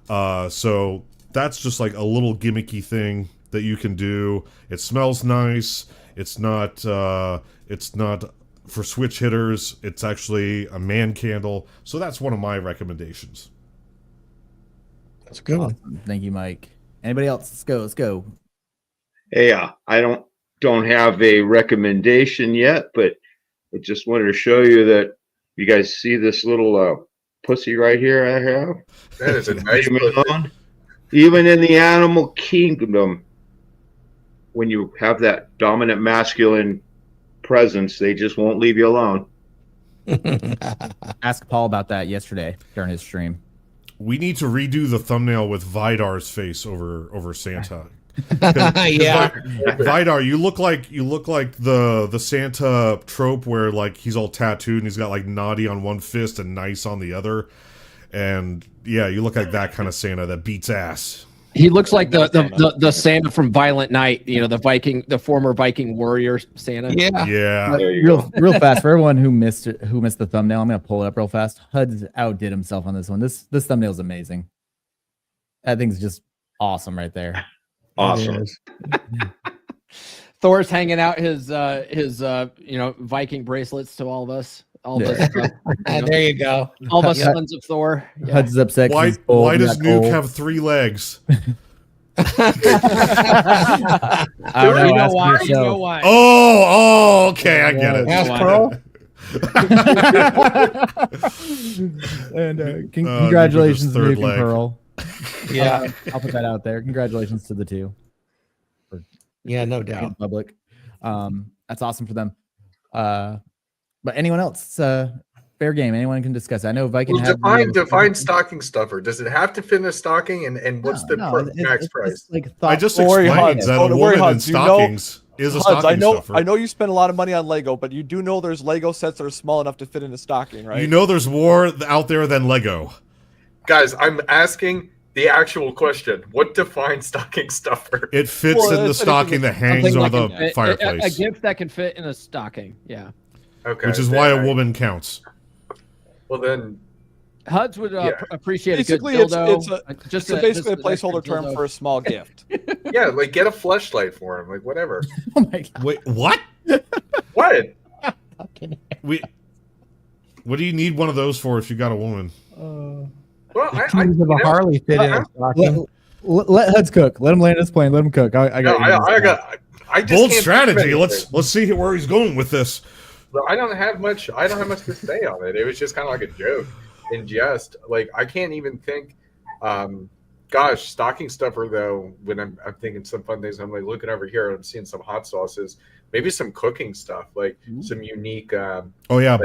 So that's just like a little gimmicky thing that you can do. It smells nice. It's not for switch hitters. It's actually a man candle. So that's one of my recommendations. That's a good one. Awesome. Thank you, Mike. Anybody else? Let's go. Hey, I don't have a recommendation yet, but I just wanted to show you that you guys see this little pussy right here I have. That is a nice pussy. Even in the animal kingdom, when you have that dominant masculine presence, they just won't leave you alone. Ask Paul about that yesterday during his stream. We need to redo the thumbnail with Vidar's face over Santa. Yeah, Vidar, you look like the Santa trope where like he's all tattooed and he's got like naughty on one fist and nice on the other, and yeah, you look like that kind of Santa that beats ass. He looks like the Santa from Violent Night, the former Viking warrior Santa. Yeah. Real fast for everyone who missed the thumbnail. I'm gonna pull it up real fast. Huds outdid himself on this one. This thumbnail is amazing. That thing's just awesome right there. Awesome. Thor's hanging out his Viking bracelets to all of us. All of us. There you go. All of us sons of Thor. Yeah. Huds is upset. Why does Nuke have 3 legs? I don't know. You know Ask why? yourself. You know why? Oh, okay, I get it. Ask Pearl. And congratulations, third Nuke and leg. Pearl. Yeah, I'll put that out there. Congratulations to the two. yeah, no doubt. In public. That's awesome for them. But anyone else? Fair game. Anyone can discuss. I know Viking. Well, define stocking stuffer. Does it have to fit in a stocking? And what's the max price? Like I just Worry, explained Huds. that Don't a worry, woman in Huds. You know- stockings is a Huds, stocking stuffer. I know you spend a lot of money on Lego, but you do know there's Lego sets that are small enough to fit in a stocking, right? You know there's more out there than Lego. Guys, I'm asking the actual question. What defines stocking stuffer? It fits Well, in the it's stocking that hangs Something on that the can fit- fireplace, A gift that can fit in a stocking. Yeah. Okay. which is why a woman counts. Well, then, Huds would appreciate Basically, a good dildo. it's basically a placeholder term for a small gift. yeah, like get a fleshlight for him. Like, whatever. Oh my god. Wait, what? What? What do you need one of those for if you got a woman? Well, Of a Harley fit in a stocking. Let Huds cook. Let him land his plane. Let him cook. I just Bold can't strategy. think of anything. Let's see where he's going with this. Well, I don't have much to say on it. It was just kind of like a joke in jest. Like, I can't even think. Gosh, stocking stuffer though. When I'm thinking some fun things, I'm like looking over here. I'm seeing some hot sauces, maybe some cooking stuff, like some unique. Oh yeah,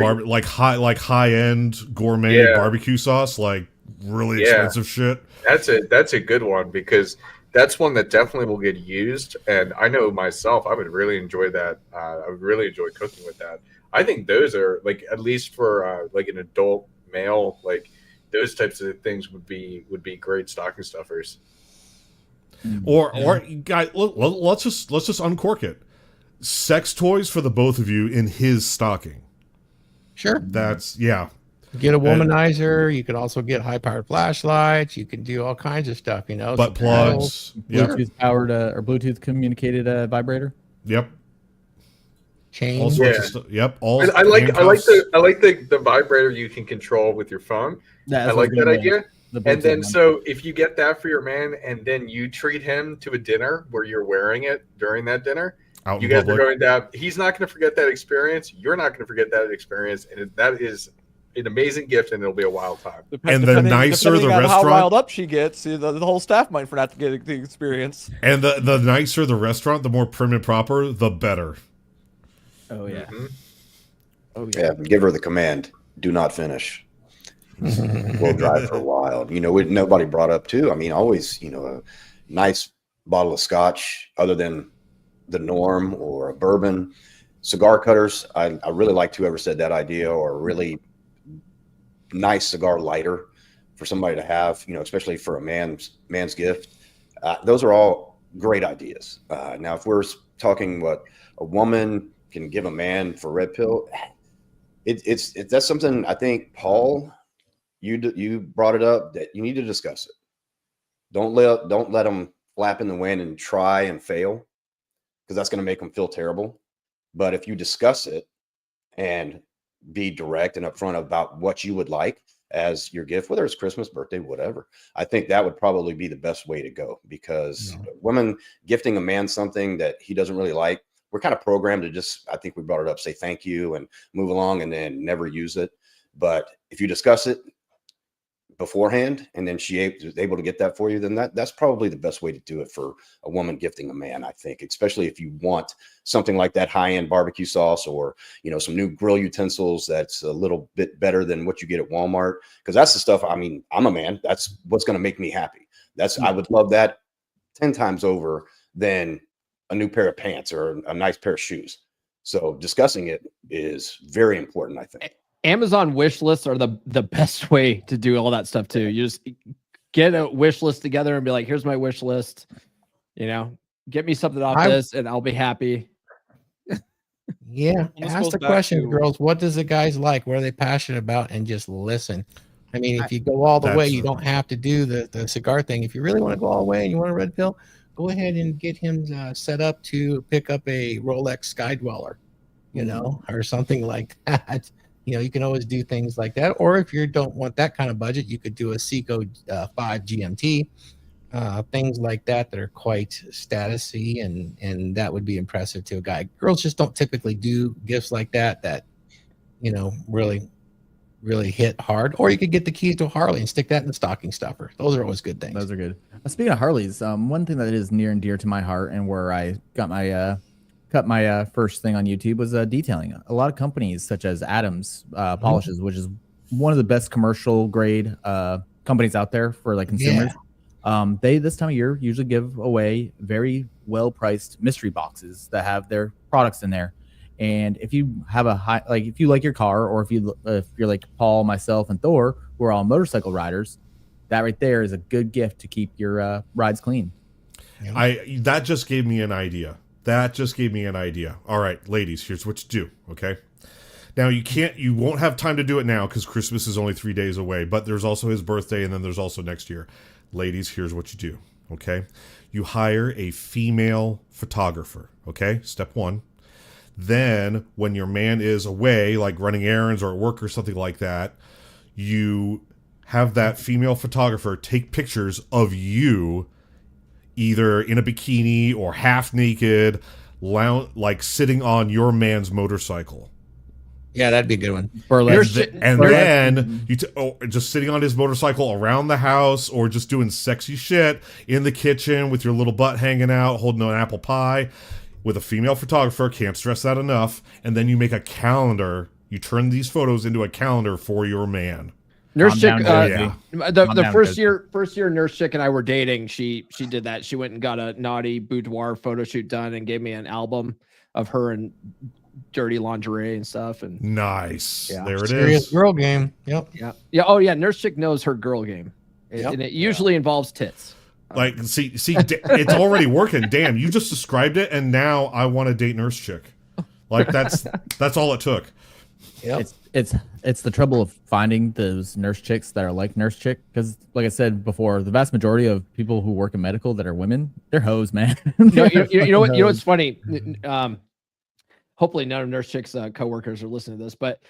high end gourmet barbecue sauce, like really expensive shit. That's a good one because that's one that definitely will get used. And I know myself, I would really enjoy that. I would really enjoy cooking with that. I think those are like, at least for like an adult male, like those types of things would be great stocking stuffers. Or guys, let's just uncork it. Sex toys for the both of you in his stocking. Sure. That's Get a womanizer. You can also get high-powered flashlights. You can do all kinds of stuff. Butt plugs. Yep. Bluetooth powered or Bluetooth communicated vibrator. Yep. Chain. All sorts of stuff. Yep. All. I like the vibrator you can control with your phone. That's I like that idea. The And then, Bluetooth one. so if you get that for your man, and then you treat him to a dinner where you're wearing it during that dinner, Out you in guys public. are going to have. He's not going to forget that experience. You're not going to forget that experience, and that is an amazing gift, and it'll be a wild time. And the nicer the depending on restaurant- how riled up she gets, the whole staff might not get the experience. And the nicer the restaurant, the more prim and proper, the better. Oh yeah. Mhm. Oh Yeah, give her the command. Do not finish. We'll drive for a while. You know, nobody brought up too. I mean, always, you know, a nice bottle of scotch other than the norm, or a bourbon. Cigar cutters. I really liked whoever said that idea, or a really nice cigar lighter for somebody to have, you know, especially for a man's gift. Those are all great ideas. Now, if we're talking what a woman can give a man for red pill, it's that's something I think, Paul, you brought it up, that you need to discuss it. Don't let them flap in the wind and try and fail, because that's going to make them feel terrible. But if you discuss it and be direct and upfront about what you would like as your gift, whether it's Christmas, birthday, whatever, I think that would probably be the best way to go, because women gifting a man something that he doesn't really like, we're kind of programmed to just, I think we brought it up, say thank you and move along and then never use it. But if you discuss it beforehand and then she is able to get that for you, then that's probably the best way to do it for a woman gifting a man, I think, especially if you want something like that high-end barbecue sauce, or, you know, some new grill utensils that's a little bit better than what you get at Walmart, because that's the stuff, I mean, I'm a man, that's what's going to make me happy. I would love that 10 times over than a new pair of pants or a nice pair of shoes. So discussing it is very important, I think. Amazon wish lists are the best way to do all that stuff too. You just get a wish list together and be like, here's my wish list. You know, get me something off this and I'll be happy. Yeah. This Ask goes the back question, to- girls. What does the guys like? What are they passionate about? And just listen. I mean, if you go all the way, you don't have to do the cigar thing. If you really want to go all the way and you want a red pill, go ahead and get him set up to pick up a Rolex Sky Dweller, you know, or something like that. You know, you can always do things like that. Or if you don't want that kind of budget, you could do a Seiko 5 GMT, things like that are quite statusy, and that would be impressive to a guy. Girls just don't typically do gifts like that, you know, really hit hard. Or you could get the keys to a Harley and stick that in the stocking stuffer. Those are always good things. Those are good. Speaking of Harleys, one thing that is near and dear to my heart, and where I got my cut my first thing on YouTube, was detailing. A lot of companies such as Adams Polishes, which is one of the best commercial grade companies out there for like consumers. They this time of year usually give away very well priced mystery boxes that have their products in there. And if you have if you like your car, or if you're like Paul, myself, and Thor, who are all motorcycle riders, that right there is a good gift to keep your rides clean. That just gave me an idea. All right, ladies, here's what you do. Okay. Now you won't have time to do it now because Christmas is only 3 days away, but there's also his birthday, and then there's also next year. Ladies, here's what you do. Okay. You hire a female photographer. Okay. Step one. Then when your man is away, like running errands or at work or something like that, you have that female photographer take pictures of you either in a bikini or half naked, like sitting on your man's motorcycle. Yeah, that'd be a good one. Then you just sitting on his motorcycle around the house, or just doing sexy shit in the kitchen with your little butt hanging out, holding an apple pie with a female photographer. Can't stress that enough. And then you make a calendar. You turn these photos into a calendar for your man. Nurse Chick, yeah. the first year Nurse Chick and I were dating, she did that. She went and got a naughty boudoir photo shoot done and gave me an album of her in dirty lingerie and stuff. And nice. Yeah. There it Serious is. girl game. Yep. Yeah. Oh yeah. Nurse Chick knows her girl game. And it usually involves tits. Like, see, it's already working. Damn, you just described it, and now I want to date Nurse Chick. Like that's all it took. Yep. it's the trouble of finding those nurse chicks that are like nurse chick, because like I said before, the vast majority of people who work in medical that are women, they're hoes, man. You know what's funny? Hopefully none of Nurse Chick's coworkers are listening to this, but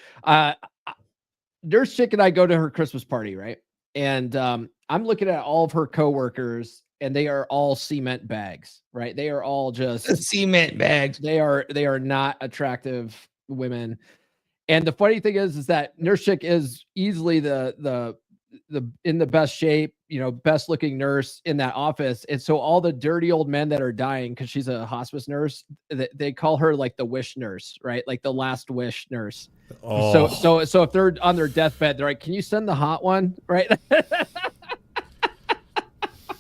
Nurse Chick and I go to her Christmas party, right? And I'm looking at all of her coworkers, and they are all cement bags, right? They are all just Cement bags. They are not attractive women. And the funny thing is that Nurse Chick is easily the in the best shape, best looking nurse in that office. And so all the dirty old men that are dying, because she's a hospice nurse, they call her like the wish nurse, right? Like the last wish nurse. Oh. So if they're on their deathbed, they're like, can you send the hot one? Right.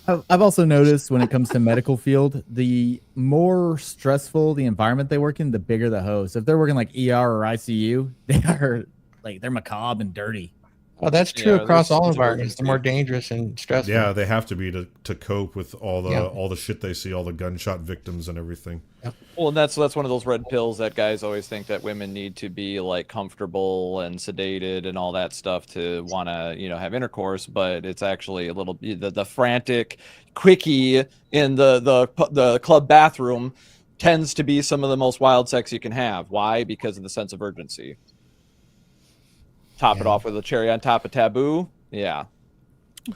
I've also noticed when it comes to medical field, the more stressful the environment they work in, the bigger the hoe. So if they're working like ER or ICU, they're macabre and dirty. Oh, that's true across all there's environments. emergency. They're more dangerous and stressful. Yeah, they have to be to cope with all the shit they see, all the gunshot victims and everything. Well, and that's one of those red pills that guys always think that women need to be like comfortable and sedated and all that stuff to want to, have intercourse, but it's actually a little the frantic quickie in the club bathroom tends to be some of the most wild sex you can have. Why? Because of the sense of urgency. Top it off with a cherry on top of taboo. Yeah.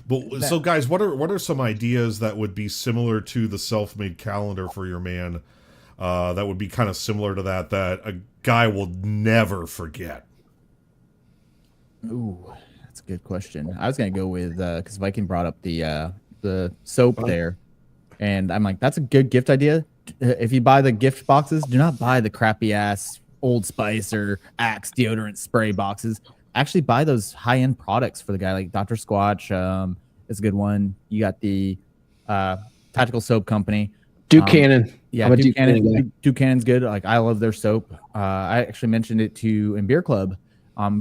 But so guys, what are some ideas that would be similar to the self-made calendar for your man? That would be kind of similar to that a guy will never forget. Ooh, that's a good question. I was gonna go with because Viking brought up the soap there, and I'm like, that's a good gift idea. If you buy the gift boxes, do not buy the crappy ass Old Spice or Axe deodorant spray boxes. Actually buy those high-end products for the guy, like Dr. Squatch. It's a good one. You got the Tactical Soap Company. Duke Cannon. Yeah, Duke Cannon's good. Like, I love their soap. I actually mentioned it in Beer Club.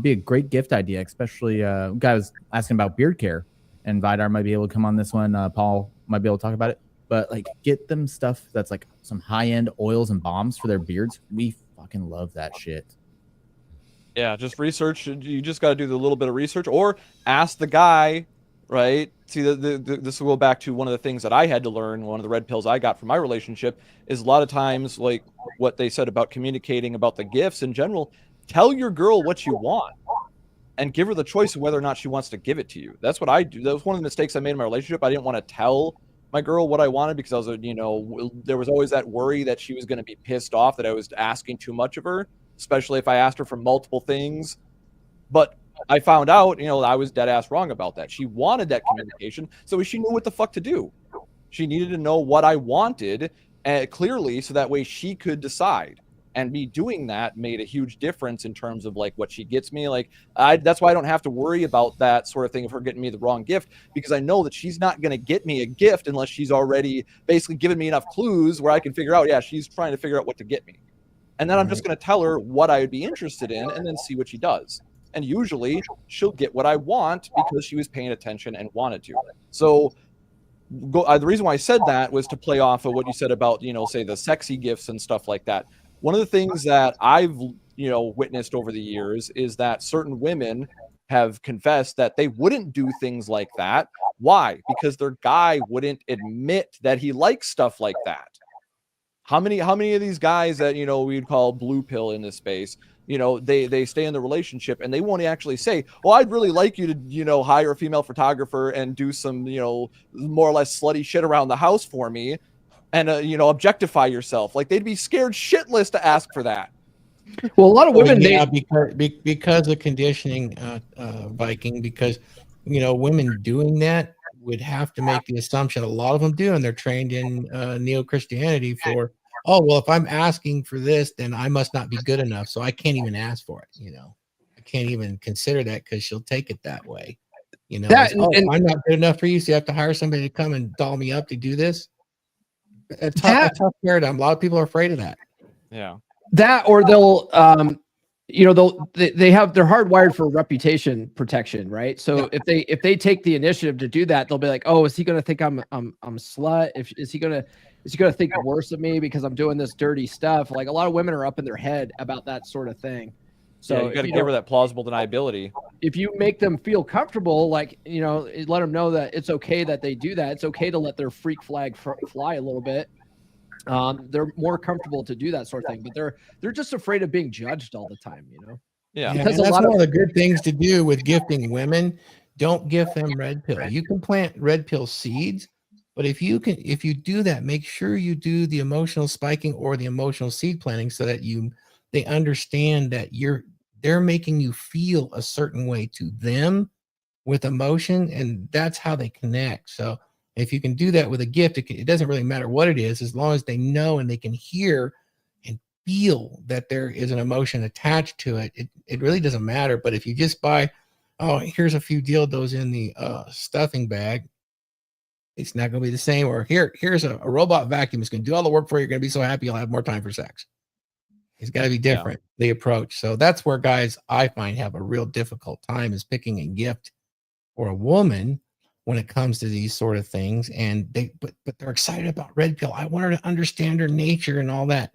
Be a great gift idea, especially guy was asking about beard care, and Vidar might be able to come on this one. Paul might be able to talk about it. But like, get them stuff that's like some high-end oils and balms for their beards. We fucking love that shit. Yeah, just research. You just got to do the little bit of research, or ask the guy, right? See, this will go back to one of the things that I had to learn. One of the red pills I got from my relationship is a lot of times, like what they said about communicating about the gifts in general. Tell your girl what you want, and give her the choice of whether or not she wants to give it to you. That's what I do. That was one of the mistakes I made in my relationship. I didn't want to tell my girl what I wanted because I was, there was always that worry that she was going to be pissed off that I was asking too much of her, especially if I asked her for multiple things. But I found out, I was dead ass wrong about that. She wanted that communication, so she knew what the fuck to do. She needed to know what I wanted clearly, so that way she could decide. And me doing that made a huge difference in terms of like what she gets me. Like, that's why I don't have to worry about that sort of thing of her getting me the wrong gift, because I know that she's not going to get me a gift unless she's already basically given me enough clues where I can figure out, yeah, she's trying to figure out what to get me. And then I'm just going to tell her what I would be interested in and then see what she does. And usually she'll get what I want because she was paying attention and wanted to. So the reason why I said that was to play off of what you said about, say the sexy gifts and stuff like that. One of the things that I've, witnessed over the years is that certain women have confessed that they wouldn't do things like that. Why? Because their guy wouldn't admit that he likes stuff like that. How many of these guys that, we'd call blue pill in this space, they stay in the relationship and they won't actually say, well, I'd really like you to, hire a female photographer and do some, more or less slutty shit around the house for me and, objectify yourself. Like, they'd be scared shitless to ask for that. Well, a lot of women, because of conditioning, Viking, because, women doing that would have to make the assumption, a lot of them do, and they're trained in neo-Christianity for, oh, well, if I'm asking for this, then I must not be good enough, so I can't even ask for it. I can't even consider that because she'll take it that way. I'm not good enough for you, so you have to hire somebody to come and doll me up to do this. A tough paradigm. A lot of people are afraid of that. Yeah. That, or they'll, they're hardwired for reputation protection, right? So if they take the initiative to do that, they'll be like, oh, is he going to think I'm a slut? Is he going to think worse of me because I'm doing this dirty stuff? Like, a lot of women are up in their head about that sort of thing. So yeah, you if got to you give her don't- that plausible deniability. if you make them feel comfortable, like, let them know that it's okay that they do that. It's okay to let their freak flag fly a little bit. They're more comfortable to do that sort of thing, but they're just afraid of being judged all the time, Yeah. Because and a that's lot one of of the good things to do with gifting women. Don't gift them red pill. You can plant red pill seeds, but if you do that, make sure you do the emotional spiking or the emotional seed planting so that they understand that they're making you feel a certain way to them with emotion, and that's how they connect. So if you can do that with a gift, it doesn't really matter what it is, as long as they know and they can hear and feel that there is an emotion attached to it. It really doesn't matter. But if you just buy, oh, here's a few dildos in the stuffing bag, it's not going to be the same. Or here's a robot vacuum. It's going to do all the work for you. You're going to be so happy you'll have more time for sex. It's got to be different, the approach. So that's where guys, I find, have a real difficult time is picking a gift for a woman when it comes to these sort of things. And but they're excited about red pill. I want her to understand her nature and all that.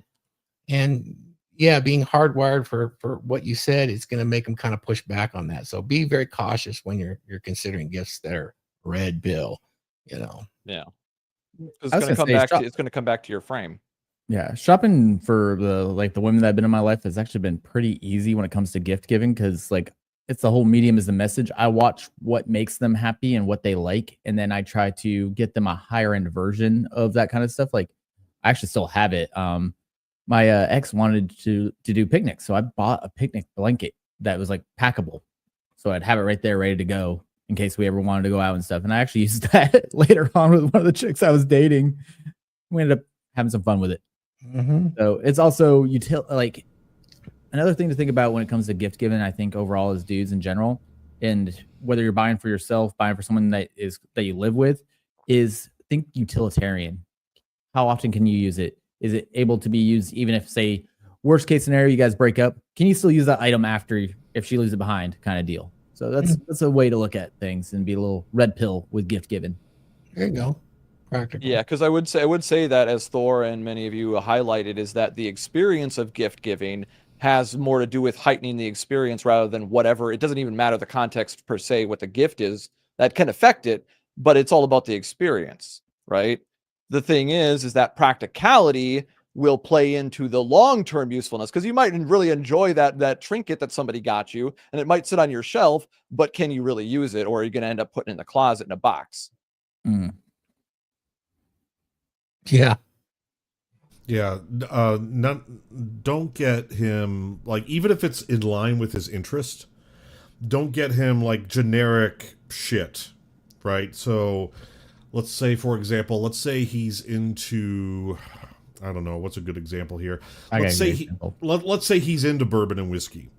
And yeah, being hardwired for what you said, it's going to make them kind of push back on that. So be very cautious when you're considering gifts that are red pill, Yeah. I was It's going to gonna come say, back shop- to it's going to come back to your frame. Yeah, shopping for the women that have been in my life has actually been pretty easy when it comes to gift giving because it's the whole medium is the message. I watch what makes them happy and what they like, and then I try to get them a higher end version of that kind of stuff. Like I actually still have it. My ex wanted to do picnics, so I bought a picnic blanket that was like packable, so I'd have it right there ready to go in case we ever wanted to go out and stuff. And I actually used that later on with one of the chicks I was dating. We ended up having some fun with it. So it's also like another thing to think about when it comes to gift giving, I think overall as dudes in general, and whether you're buying for yourself, buying for someone that you live with, is think utilitarian. How often can you use it? Is it able to be used even if, say, worst case scenario, you guys break up? Can you still use that item after if she leaves it behind, kind of deal? So that's a way to look at things and be a little red pill with gift giving. There you go. Practical. Yeah, because I would say that, as Thor and many of you highlighted, is that the experience of gift giving has more to do with heightening the experience rather than whatever. It doesn't even matter the context per se, what the gift is that can affect it, but it's all about the experience, right? The thing is that practicality will play into the long-term usefulness because you might really enjoy that trinket that somebody got you, and it might sit on your shelf, but can you really use it, or are you going to end up putting it in the closet in a box? Yeah. Yeah, don't get him like, even if it's in line with his interest, don't get him like generic shit, right? So let's say, for example, he's into, I don't know, what's a good example here? Let's say he's into bourbon and whiskey.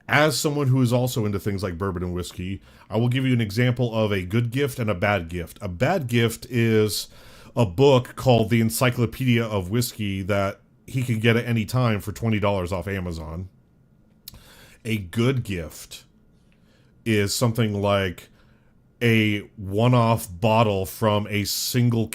As someone who is also into things like bourbon and whiskey, I will give you an example of a good gift and a bad gift. A bad gift is a book called The Encyclopedia of Whiskey that he can get at any time for $20 off Amazon. A good gift is something like a one-off bottle from a single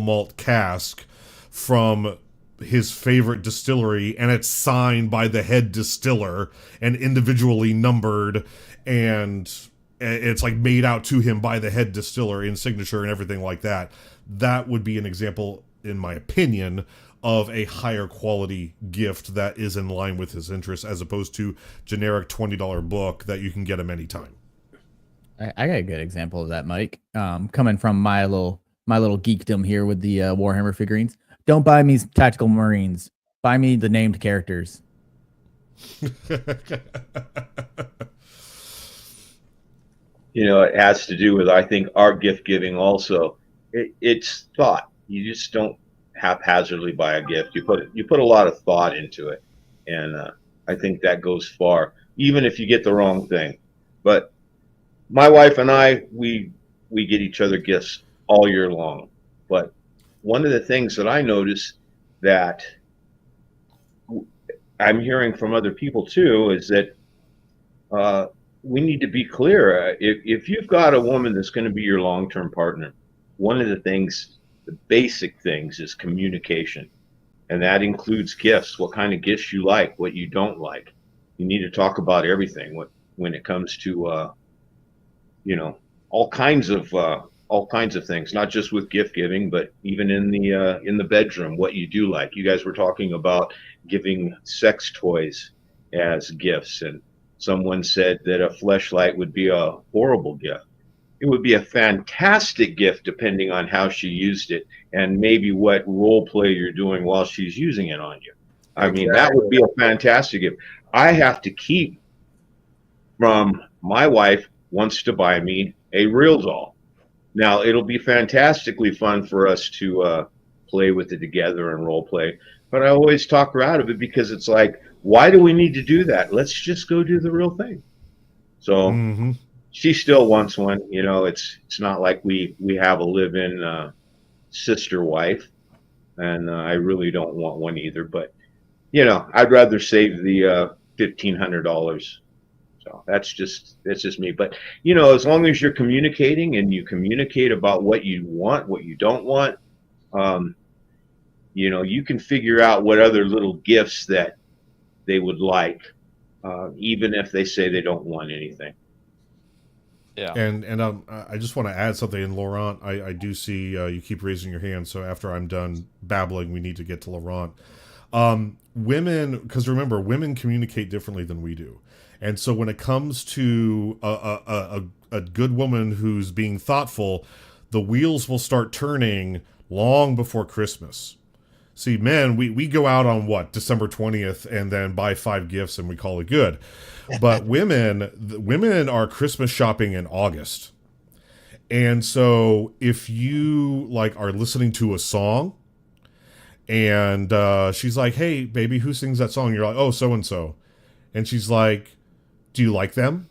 malt cask from his favorite distillery, and it's signed by the head distiller and individually numbered, and it's like made out to him by the head distiller in signature and everything like that. That would be an example, in my opinion, of a higher quality gift that is in line with his interests, as opposed to generic $20 book that you can get him anytime. I got a good example of that, Mike. Coming from my little geekdom here with the Warhammer figurines. Don't buy me Tactical Marines. Buy me the named characters. It has to do with, I think, our gift giving also. It's thought. You just don't haphazardly buy a gift. You put a lot of thought into it, and I think that goes far, even if you get the wrong thing. But my wife and I, we get each other gifts all year long. But one of the things that I notice that I'm hearing from other people too is that we need to be clear. If you've got a woman that's going to be your long-term partner, one of the things, the basic things, is communication. And that includes gifts, what kind of gifts you like, what you don't like. You need to talk about everything when it comes to you know, all kinds of things, not just with gift giving, but even in the bedroom, what you do like. You guys were talking about giving sex toys as gifts, and someone said that a fleshlight would be a horrible gift. It would be a fantastic gift depending on how she used it and maybe what role play you're doing while she's using it on you. I mean, that would be a fantastic gift. I have to keep from my wife wants to buy me a real doll. Now, it'll be fantastically fun for us to play with it together and role play, but I always talk her out of it because it's like, why do we need to do that? Let's just go do the real thing. So Mm-hmm. she still wants one. You know, it's not like we have a live-in sister wife, and I really don't want one either. But you know, I'd rather save the $1,500. So that's just me. But you know, as long as you're communicating and you communicate about what you want, what you don't want, you know, you can figure out what other little gifts that they would like, even if they say they don't want anything. Yeah. And I just want to add something. And Laurent, I do see you keep raising your hand. So after I'm done babbling, we need to get to Laurent. Women, because remember, women communicate differently than we do. And so when it comes to a good woman who's being thoughtful, the wheels will start turning long before Christmas. See, men, we go out on what, December 20th and then buy 5 gifts and we call it good. But women are Christmas shopping in August. And so if you like are listening to a song and she's like, hey, baby, who sings that song? You're like, oh, so-and-so. And she's like, do you like them?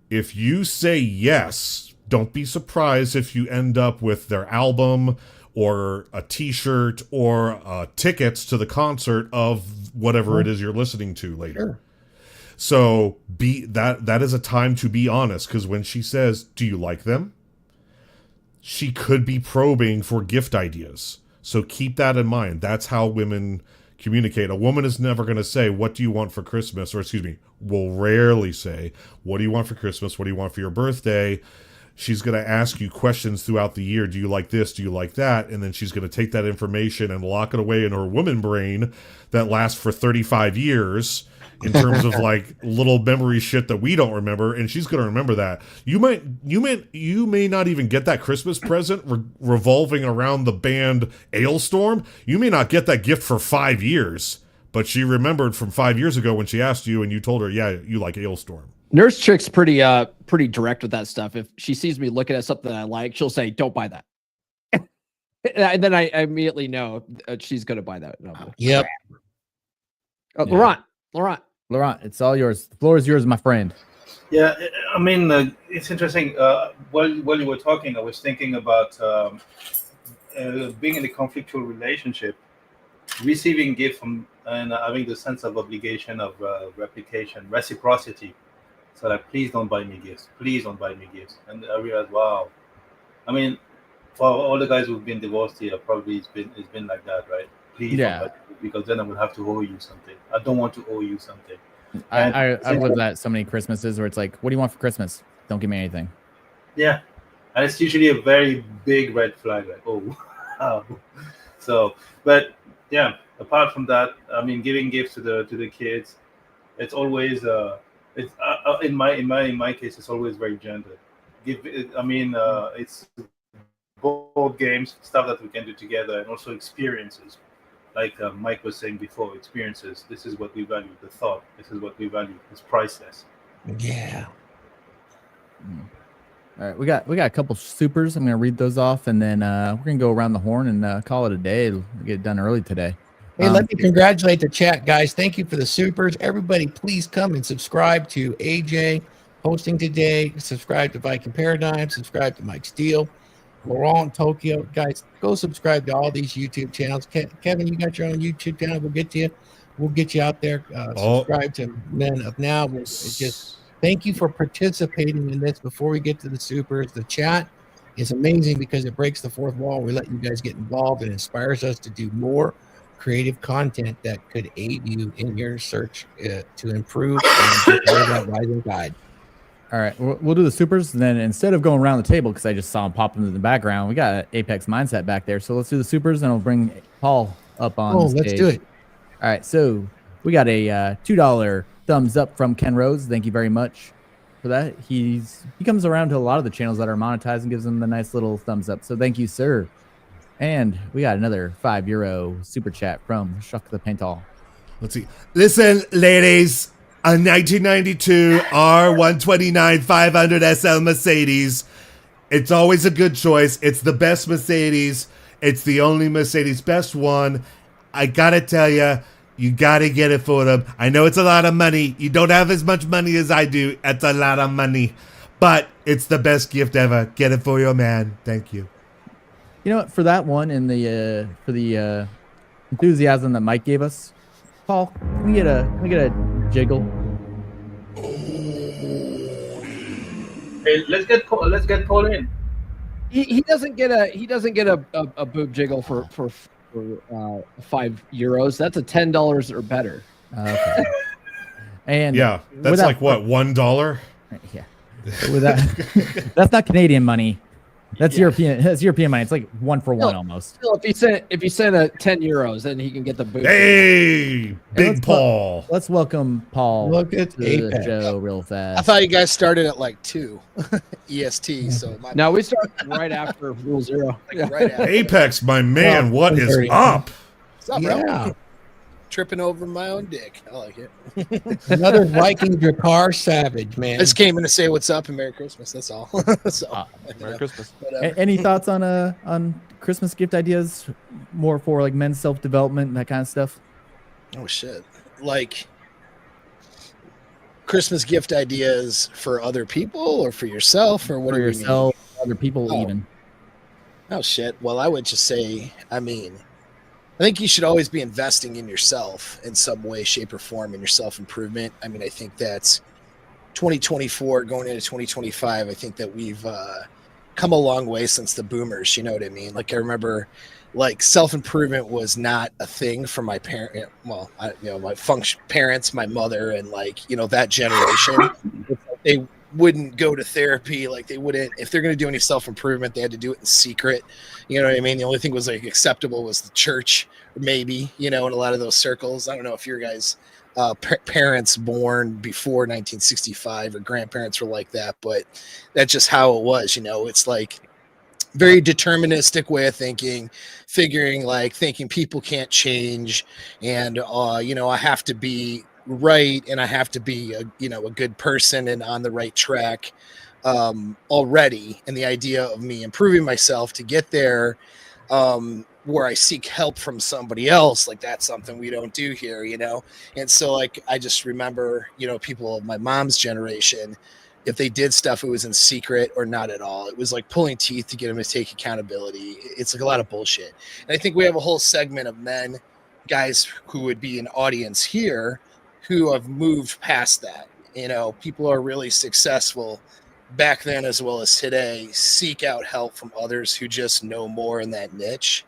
If you say yes, don't be surprised if you end up with their album or a t-shirt or tickets to the concert of whatever it is you're listening to later. Sure. So that is a time to be honest, because when she says, do you like them? She could be probing for gift ideas. So keep that in mind. That's how women communicate. A woman is never going to say, what do you want for Christmas? Or will rarely say, what do you want for Christmas? What do you want for your birthday? She's going to ask you questions throughout the year. Do you like this? Do you like that? And then she's going to take that information and lock it away in her woman brain that lasts for 35 years in terms of like little memory shit that we don't remember. And she's going to remember that. You may not even get that Christmas present revolving around the band Ailstorm. You may not get that gift for 5 years, but she remembered from 5 years ago when she asked you and you told her, yeah, you like Ailstorm. Nurse Chick's pretty direct with that stuff. If she sees me looking at something that I like, she'll say, don't buy that. And then I immediately know she's going to buy that. No. Yep. Laurent, it's all yours. The floor is yours, my friend. Yeah, I mean, it's interesting. While you were talking, I was thinking about being in a conflictual relationship, receiving gift from and having the sense of obligation of replication, reciprocity. So like, please don't buy me gifts. Please don't buy me gifts. And I realized, wow. I mean, for all the guys who've been divorced here, probably it's been like that, right? Please don't buy me, because then I will have to owe you something. I don't want to owe you something. I've lived that so many Christmases where it's like, what do you want for Christmas? Don't give me anything. Yeah. And it's usually a very big red flag, like, oh. So, but yeah, apart from that, I mean, giving gifts to the kids, it's always it's in my case, it's always very gendered. It's board games, stuff that we can do together, and also experiences. Like Mike was saying before, experiences. This is what we value. The thought. This is what we value. It's priceless. Yeah. All right, we got a couple supers. I'm gonna read those off, and then we're gonna go around the horn and call it a day. We'll get it done early today. Hey, let me congratulate the chat, guys. Thank you for the supers. Everybody, please come and subscribe to AJ hosting today. Subscribe to Viking Paradigm. Subscribe to Mike Steele, Laurent Tokyo. Guys, go subscribe to all these YouTube channels. Kevin, you got your own YouTube channel. We'll get to you. We'll get you out there. Subscribe to Men of Now. It's just thank you for participating in this. Before we get to the supers, the chat is amazing because it breaks the fourth wall. We let you guys get involved and inspires us to do more creative content that could aid you in your search to improve and get rid of that rising tide. All right, we'll do the supers, and then instead of going around the table, because I just saw him pop into the background, we got Apex Mindset back there. So let's do the supers, and I'll bring Paul up on the let's stage. do it. All right, so we got a $2 thumbs up from Ken Rose. Thank you very much for that. He comes around to a lot of the channels that are monetized and gives them the nice little thumbs up. So thank you, sir. And we got another €5 super chat from Shuck the Paintall. Let's see. Listen, ladies, a 1992 R129 500 SL Mercedes. It's always a good choice. It's the best Mercedes. It's the only Mercedes, best one. I gotta tell you, you gotta get it for them. I know it's a lot of money. You don't have as much money as I do. It's a lot of money. But it's the best gift ever. Get it for your man. Thank you. You know what? For that one and for the enthusiasm that Mike gave us, Paul, can we get a jiggle? Hey, let's get Paul in. He doesn't get a boob jiggle for €5. That's a $10 or better. Okay. And yeah, that's like what, $1? Yeah. That's not Canadian money. That's European. That's European money. It's like 1 for 1 almost. Still, if you send a €10, then he can get the boob. Hey, Big Paul. Let's welcome Paul Look at to the show real fast. I thought you guys started at like 2 EST. So no, we start right after Rule 0. Like right after. Apex, my man, what is up? What's up, bro? Yeah. Tripping over my own dick. I like it. Another Viking Drakkar Savage, man. I just came in to say what's up and Merry Christmas. That's all. So, Merry Christmas. Any thoughts on Christmas gift ideas, more for like men's self-development and that kind of stuff? Oh shit! Like Christmas gift ideas for other people or for yourself or what? For yourself, other people, even. Oh shit! Well, I would just say, I think you should always be investing in yourself in some way, shape, or form in your self-improvement. I mean, I think that's 2024 going into 2025. I think that we've come a long way since the boomers. You know what I mean? Like I remember, like self-improvement was not a thing for my parent. Well, my parents, my mother, and like that generation. They wouldn't go to therapy. Like they wouldn't, if they're going to do any self-improvement, they had to do it in secret. You know what I mean? The only thing was like acceptable was the church, maybe, in a lot of those circles. I don't know if your guys' parents born before 1965 or grandparents were like that, but that's just how it was. It's like very deterministic way of thinking, thinking people can't change. And, I have to be right and I have to be a good person and on the right track already. And the idea of me improving myself to get there, where I seek help from somebody else, like that's something we don't do here, And so like I just remember, people of my mom's generation, if they did stuff, it was in secret or not at all. It was like pulling teeth to get them to take accountability. It's like a lot of bullshit. And I think we have a whole segment of men, guys who would be an audience here, who have moved past that. People are really successful back then as well as today, seek out help from others who just know more in that niche.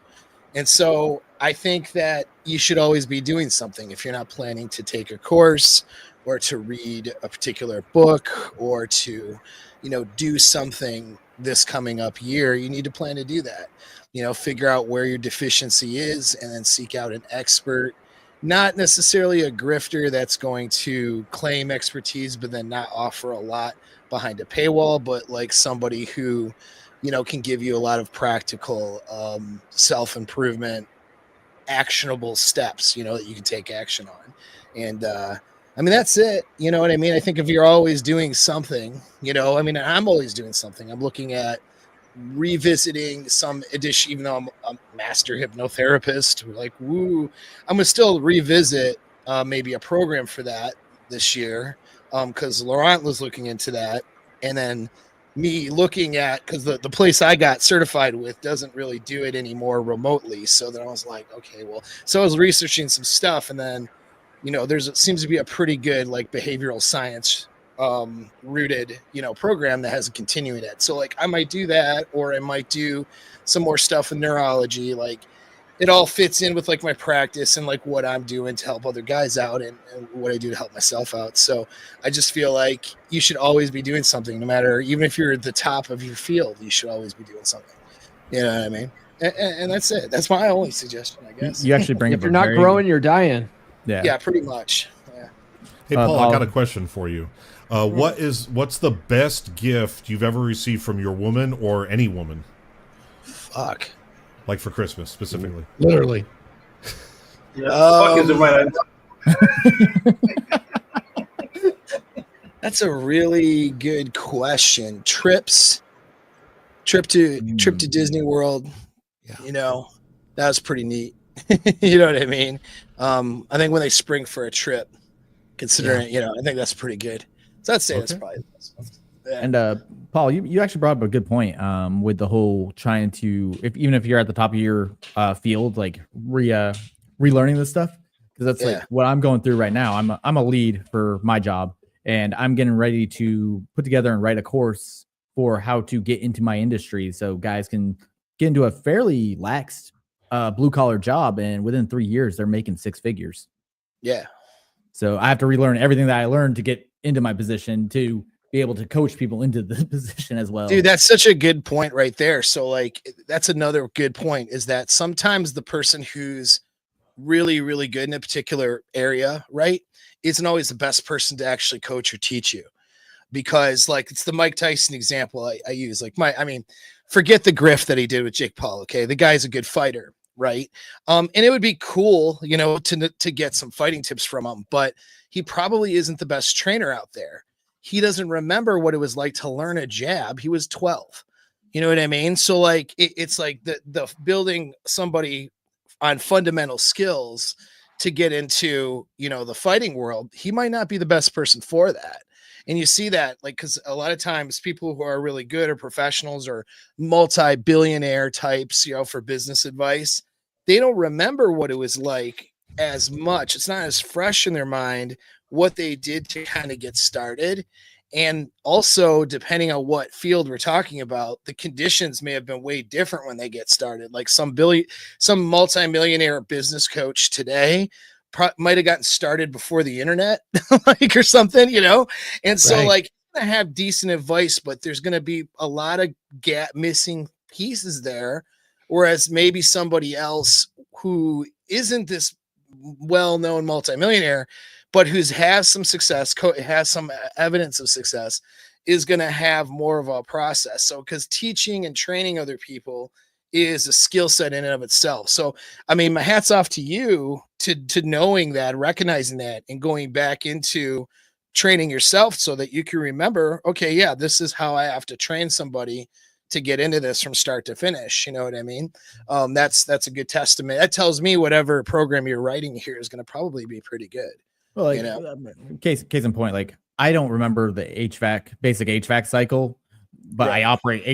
And so I think that you should always be doing something. If you're not planning to take a course or to read a particular book or to, do something this coming up year, you need to plan to do that. Figure out where your deficiency is and then seek out an expert. Not necessarily a grifter that's going to claim expertise, but then not offer a lot behind a paywall, but like somebody who, can give you a lot of practical self-improvement, actionable steps, that you can take action on. And that's it. You know what I mean? I think if you're always doing something, I'm always doing something. I'm looking at revisiting some edition, even though I'm a master hypnotherapist, like woo, I'm gonna still revisit maybe a program for that this year, because Laurent was looking into that, and then me looking at, because the place I got certified with doesn't really do it anymore remotely. So then I was like, okay, well, so I was researching some stuff, and then seems to be a pretty good like behavioral science rooted program that has a continuing ed. So like I might do that, or I might do some more stuff in neurology. Like it all fits in with like my practice and like what I'm doing to help other guys out and what I do to help myself out. So I just feel like you should always be doing something, no matter, even if you're at the top of your field, you should always be doing something. You know what I mean? And that's it. That's my only suggestion, I guess. You actually bring If up you're a not very- growing, you're dying. Yeah, pretty much. Yeah. Hey, Paul, I got a Paul- question for you. What's the best gift you've ever received from your woman or any woman? Fuck. Like for Christmas specifically. Literally. Yeah, fuck is the right answer. That's a really good question. Trip to Disney World. Yeah. You know, that was pretty neat. You know what I mean? I think when they spring for a trip, considering, you know, I think that's pretty good. So I'd say that's probably the best one. Yeah. And Paul, you actually brought up a good point with the whole trying to, even if you're at the top of your field, like relearning this stuff, because that's like what I'm going through right now. I'm a lead for my job, and I'm getting ready to put together and write a course for how to get into my industry, so guys can get into a fairly lax blue collar job, and within 3 years they're making 6 figures. Yeah. So I have to relearn everything that I learned to get into my position to be able to coach people into the position as well. Dude, that's such a good point right there. So like, that's another good point, is that sometimes the person who's really, really good in a particular area, right, isn't always the best person to actually coach or teach you. Because like, it's the Mike Tyson example I use. Like forget the grift that he did with Jake Paul. Okay. The guy's a good fighter. Right. And it would be cool, you know, to get some fighting tips from him, but he probably isn't the best trainer out there. He doesn't remember what it was like to learn a jab. He was 12. You know what I mean? So like, it's like the building somebody on fundamental skills to get into, you know, the fighting world. He might not be the best person for that. And you see that, like, because a lot of times people who are really good or professionals or multi-billionaire types, you know, for business advice, they don't remember what it was like as much. It's not as fresh in their mind what they did to kind of get started. And also, depending on what field we're talking about, the conditions may have been way different when they get started. Like some multi-millionaire business coach today might have gotten started before the internet, like, or something, you know? And so like, you're gonna have decent advice, but there's going to be a lot of missing pieces there. Whereas maybe somebody else who isn't this well-known multimillionaire, but who's has some success, has some evidence of success, is going to have more of a process. So, because teaching and training other people is a skill set in and of itself. So, I mean, my hat's off to you to knowing that, recognizing that, and going back into training yourself so that you can remember, okay, yeah, this is how I have to train somebody to get into this from start to finish. You know what I mean? That's a good testament. That tells me whatever program you're writing here is going to probably be pretty good. Well, like, you know? case in point, like, I don't remember the basic HVAC cycle, but I operate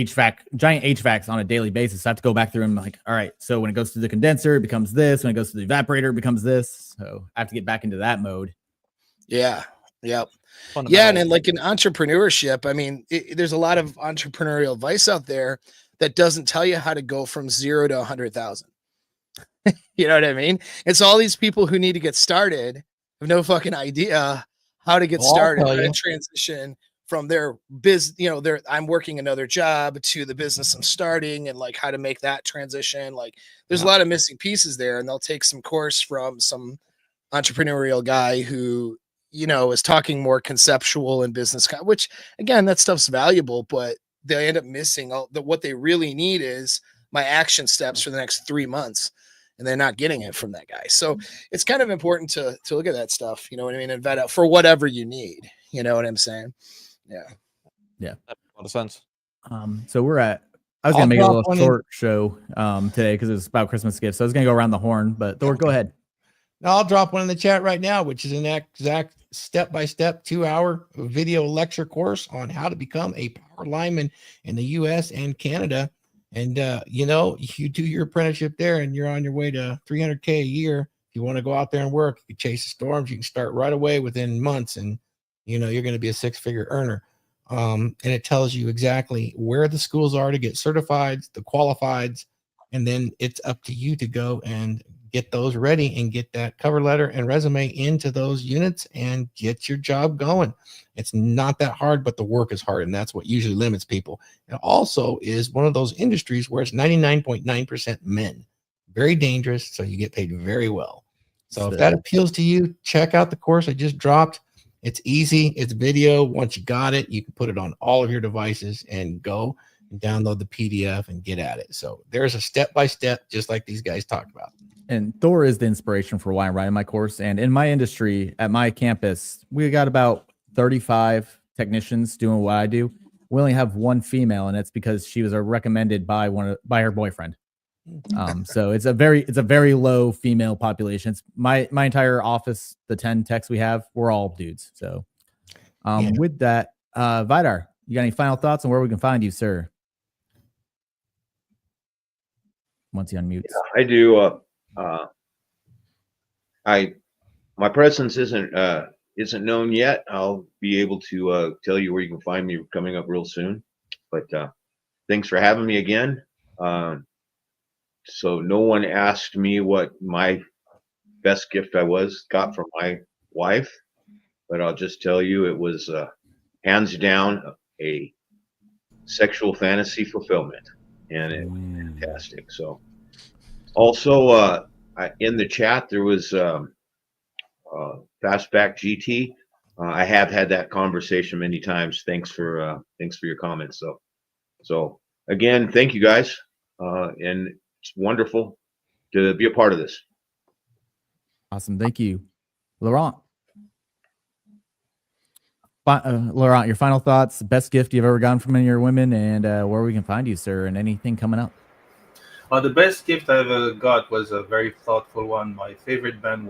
giant HVACs on a daily basis. So I have to go back through and like, all right, so when it goes to the condenser, it becomes this. When it goes to the evaporator, it becomes this. So I have to get back into that mode. Yeah. Yep. Yeah. And then like in entrepreneurship, I mean, there's a lot of entrepreneurial advice out there that doesn't tell you how to go from 0 to 100,000. You know what I mean? It's all these people who need to get started have no fucking idea how to get started, how to transition from their business, you know, I'm working another job to the business I'm starting, and like how to make that transition. Like there's a lot of missing pieces there, and they'll take some course from some entrepreneurial guy who, you know, is talking more conceptual and business, which again, that stuff's valuable, but they end up missing what they really need is my action steps for the next 3 months. And they're not getting it from that guy. So it's kind of important to look at that stuff, you know what I mean? And vet out for whatever you need. You know what I'm saying? Yeah. Yeah. That makes a lot of sense. So I was going to make a little short show today because it was about Christmas gifts. So I was going to go around the horn, but Thor, go ahead. I'll drop one in the chat right now, which is an exact step-by-step 2-hour video lecture course on how to become a power lineman in the U.S. and Canada. And, you know, you do your apprenticeship there and you're on your way to $300K a year. If you want to go out there and work, you can chase the storms. You can start right away within months, and, you know, you're going to be a 6-figure earner. And it tells you exactly where the schools are to get certified, the qualifieds, And then it's up to you to go and get those ready and get that cover letter and resume into those units and get your job going. It's not that hard, but the work is hard, and that's what usually limits people. It also is one of those industries where it's 99.9% men. Very dangerous, so you get paid very well. So if that appeals to you, check out the course I just dropped. It's easy. It's video. Once you got it, you can put it on all of your devices and go and download the PDF and get at it. So there's a step-by-step, just like these guys talked about. And Thor is the inspiration for why I'm writing my course. And in my industry, at my campus, we got about 35 technicians doing what I do. We only have one female, and it's because she was recommended by her boyfriend. So it's a very low female population. It's my entire office, the 10 techs we have, we're all dudes. So with that, Vidar, you got any final thoughts on where we can find you, sir? Once he unmutes. Yeah, I do. My presence isn't known yet. I'll be able to tell you where you can find me coming up real soon. But thanks for having me again. So no one asked me what my best gift I got from my wife, but I'll just tell you it was hands down a sexual fantasy fulfillment, and it was fantastic. So also in the chat there was Fastback GT. I have had that conversation many times. Thanks for your comments. So again, thank you guys, and it's wonderful to be a part of this. Awesome. Thank you. Laurent. Laurent, your final thoughts, best gift you've ever gotten from any of your women, and where we can find you, sir, and anything coming up. The best gift I ever got was a very thoughtful one. My favorite band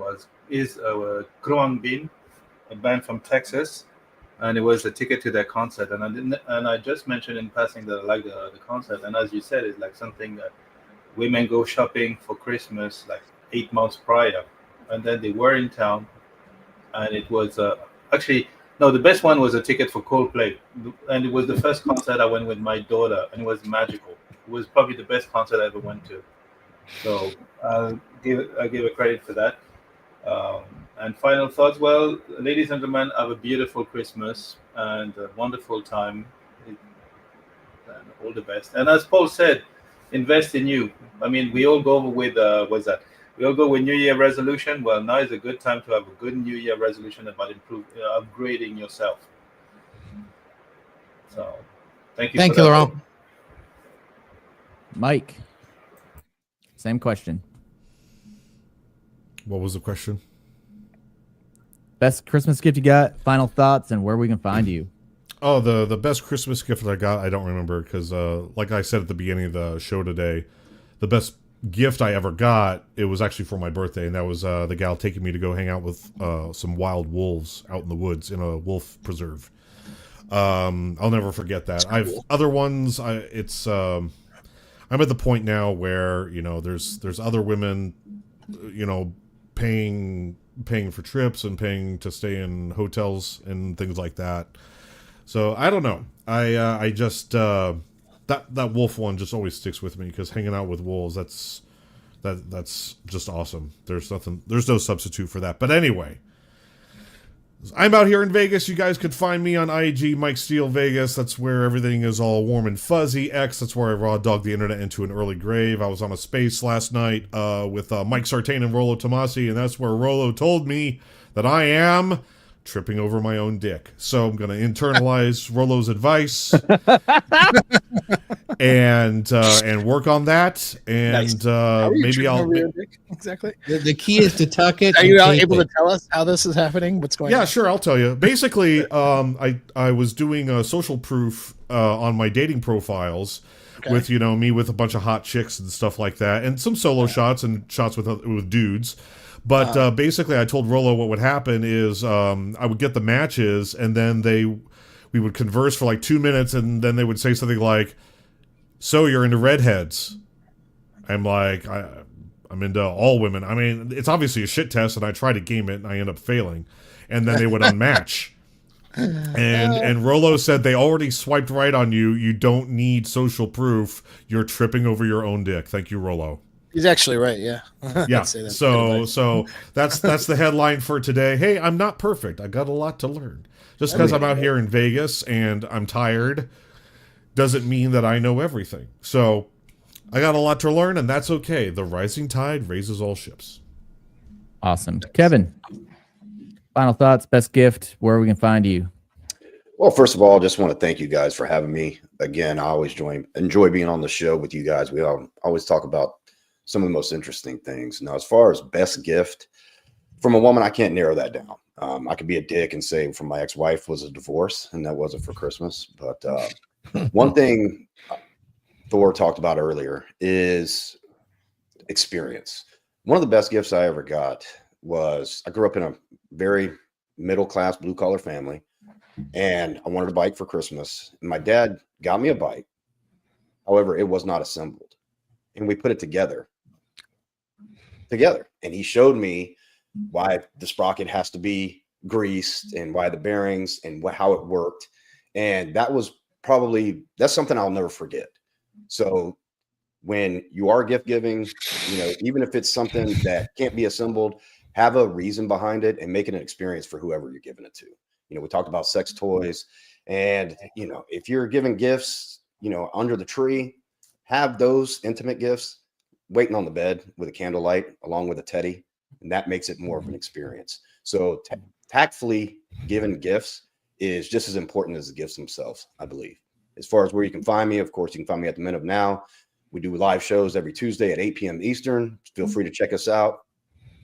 is Kruang Bin, a band from Texas, and it was a ticket to their concert. And I just mentioned in passing that I like the concert. And as you said, it's like something that women go shopping for Christmas like 8 months prior, and then they were in town, and it was actually no, the best one was a ticket for Coldplay, and it was the first concert I went with my daughter, and it was magical. It was probably the best concert I ever went to. So I give a credit for that. And final thoughts. Well, ladies and gentlemen, have a beautiful Christmas and a wonderful time, and all the best. And as Paul said, invest in you. I mean, we all go with we all go with New Year resolution. Well, now is a good time to have a good New Year resolution about upgrading yourself. So, thank you. Thank you, Laurent. Mike, same question. What was the question? Best Christmas gift you got, final thoughts, and where we can find you. Oh, the best Christmas gift that I got, I don't remember, because like I said at the beginning of the show today, the best gift I ever got, it was actually for my birthday, and that was the gal taking me to go hang out with some wild wolves out in the woods in a wolf preserve. I'll never forget that. Other ones, I'm at the point now where, there's other women, paying for trips and paying to stay in hotels and things like that. So I don't know. I just that wolf one just always sticks with me, because hanging out with wolves, that's just awesome. There's no substitute for that. But anyway, I'm out here in Vegas. You guys could find me on IG, Mike Steele Vegas. That's where everything is all warm and fuzzy. X, that's where I raw dogged the internet into an early grave. I was on a space last night with Mike Sartain and Rollo Tomasi, and that's where Rollo told me that I am tripping over my own dick. So I'm going to internalize Rollo's advice and work on that. And maybe I'll... Exactly. The key is to tuck it. Are you able to tell us how this is happening? What's going on? Yeah, sure. I'll tell you. Basically, I was doing a social proof on my dating profiles with, me with a bunch of hot chicks and stuff like that, and some solo shots and shots with dudes. But basically, I told Rollo what would happen is I would get the matches, and then we would converse for like 2 minutes, and then they would say something like, "So you're into redheads?" I'm like, I'm into all women. I mean, it's obviously a shit test, and I try to game it, and I end up failing. And then they would unmatch. And Rolo said they already swiped right on you. You don't need social proof. You're tripping over your own dick. Thank you, Rolo. He's actually right. Yeah. Yeah. I'd say that's So good advice. that's the headline for today. Hey, I'm not perfect. I got a lot to learn. Just because I'm out here in Vegas and I'm tired doesn't mean that I know everything. So I got a lot to learn, and that's okay. The rising tide raises all ships. Awesome. Kevin, final thoughts, best gift, where we can find you. Well, first of all, I just want to thank you guys for having me. Again, I always enjoy being on the show with you guys. We always talk about some of the most interesting things. Now, as far as best gift from a woman, I can't narrow that down. I could be a dick and say from my ex-wife was a divorce, and that wasn't for Christmas. But one thing Thor talked about earlier is experience. One of the best gifts I ever got was I grew up in a very middle-class, blue-collar family, and I wanted a bike for Christmas. And my dad got me a bike. However, it was not assembled, and we put it together. And he showed me why the sprocket has to be greased and why the bearings and how it worked. And that's something I'll never forget. So when you are gift giving, even if it's something that can't be assembled, have a reason behind it and make it an experience for whoever you're giving it to. We talked about sex toys, and if you're giving gifts, under the tree, have those intimate gifts waiting on the bed with a candlelight along with a teddy, and that makes it more of an experience. So tactfully given gifts is just as important as the gifts themselves, I believe. As far as where you can find me, of course, you can find me at the Men of Now. We do live shows every Tuesday at 8 p.m. Eastern. Feel free to check us out.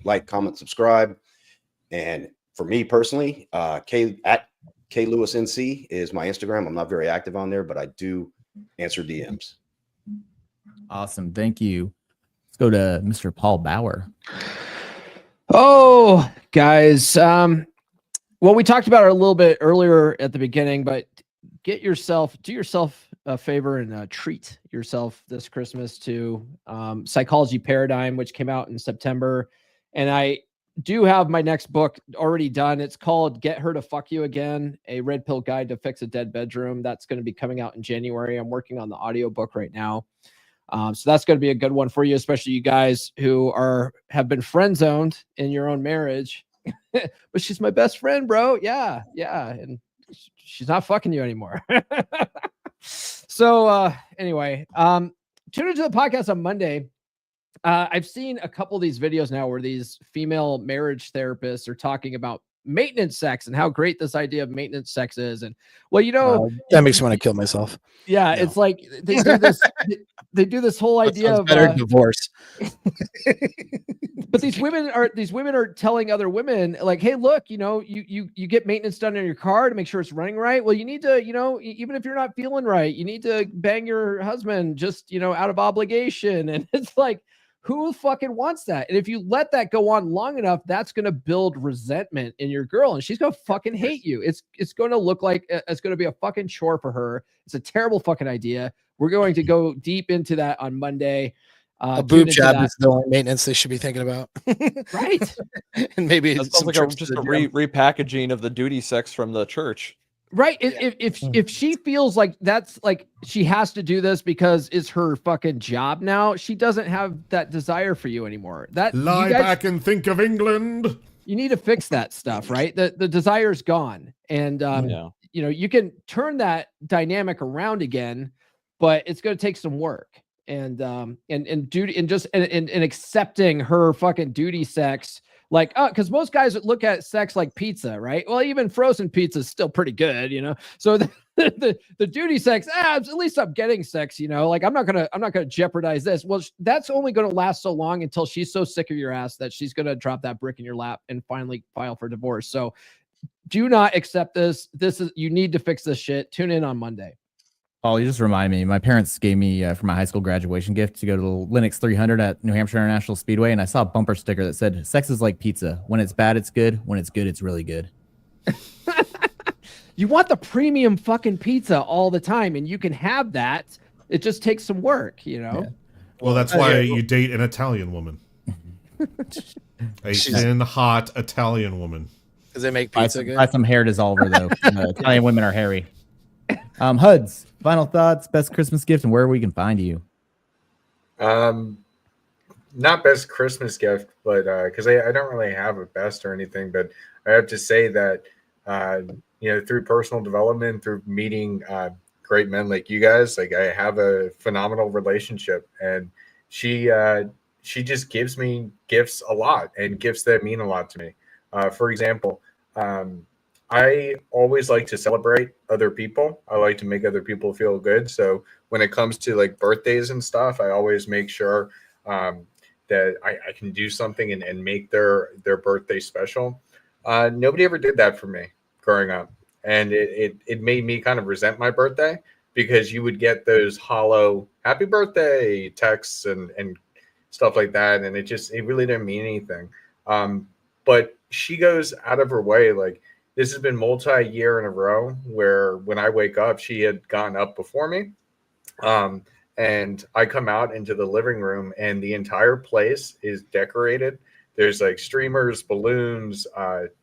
Like, comment, subscribe. And for me personally, at KLewisNC is my Instagram. I'm not very active on there, but I do answer DMs. Awesome. Thank you. Let's go to Mr. Paul Bauer. Oh, guys. Well, we talked about it a little bit earlier at the beginning, but do yourself a favor and treat yourself this Christmas to Psychology Paradigm, which came out in September. And I do have my next book already done. It's called Get Her to Fuck You Again, a red pill guide to fix a dead bedroom. That's going to be coming out in January. I'm working on the audiobook right now. So that's going to be a good one for you, especially you guys who have been friend zoned in your own marriage. But she's my best friend, bro. Yeah. And she's not fucking you anymore. So anyway, tune into the podcast on Monday. I've seen a couple of these videos now where these female marriage therapists are talking about maintenance sex and how great this idea of maintenance sex is. And that makes me want to kill myself. Yeah, no. It's like they do this. They do this whole idea of better divorce. But these women are telling other women like, hey, look, you get maintenance done on your car to make sure it's running right. Well, you need to, even if you're not feeling right, you need to bang your husband just, out of obligation. And it's like, who fucking wants that? And if you let that go on long enough, that's going to build resentment in your girl, and she's going to fucking hate you. It's going to look like it's going to be a fucking chore for her. It's a terrible fucking idea. We're going to go deep into that on Monday. A boob job is the only maintenance they should be thinking about. Right. And maybe that sounds like just a repackaging of the duty sex from the church. Right. If she feels like that's like she has to do this because it's her fucking job now, she doesn't have that desire for you anymore. Lie back and think of England. You need to fix that stuff, right? The desire's gone. And you can turn that dynamic around again, but it's going to take some work. And duty and accepting her fucking duty sex. Like, because most guys look at sex like pizza, right? Well, even frozen pizza is still pretty good, So the duty sex, at least I'm getting sex, Like I'm not gonna jeopardize this. Well, that's only gonna last so long until she's so sick of your ass that she's gonna drop that brick in your lap and finally file for divorce. So, do not accept this. You need to fix this shit. Tune in on Monday. Paul, you just remind me, my parents gave me for my high school graduation gift to go to the Linux 300 at New Hampshire International Speedway, and I saw a bumper sticker that said, sex is like pizza. When it's bad, it's good. When it's good, it's really good. You want the premium fucking pizza all the time, and you can have that. It just takes some work, Yeah. Well, that's why you date an Italian woman. A thin, hot Italian woman. because they make Buy pizza some, good. buy some hair dissolver though. Italian women are hairy. Huds, final thoughts, best Christmas gift, and where we can find you. Not best Christmas gift, but because I don't really have a best or anything, but I have to say that through personal development, through meeting great men like you guys, like I have a phenomenal relationship, and she just gives me gifts a lot, and gifts that mean a lot to me. For example, I always like to celebrate other people. I like to make other people feel good. So when it comes to like birthdays and stuff, I always make sure that I can do something and make their birthday special. Nobody ever did that for me growing up, and it made me kind of resent my birthday, because you would get those hollow happy birthday texts and stuff like that, and it really didn't mean anything. But she goes out of her way. Like, this has been multi-year in a row where when I wake up, she had gotten up before me. And I come out into the living room, and the entire place is decorated. There's like streamers, balloons,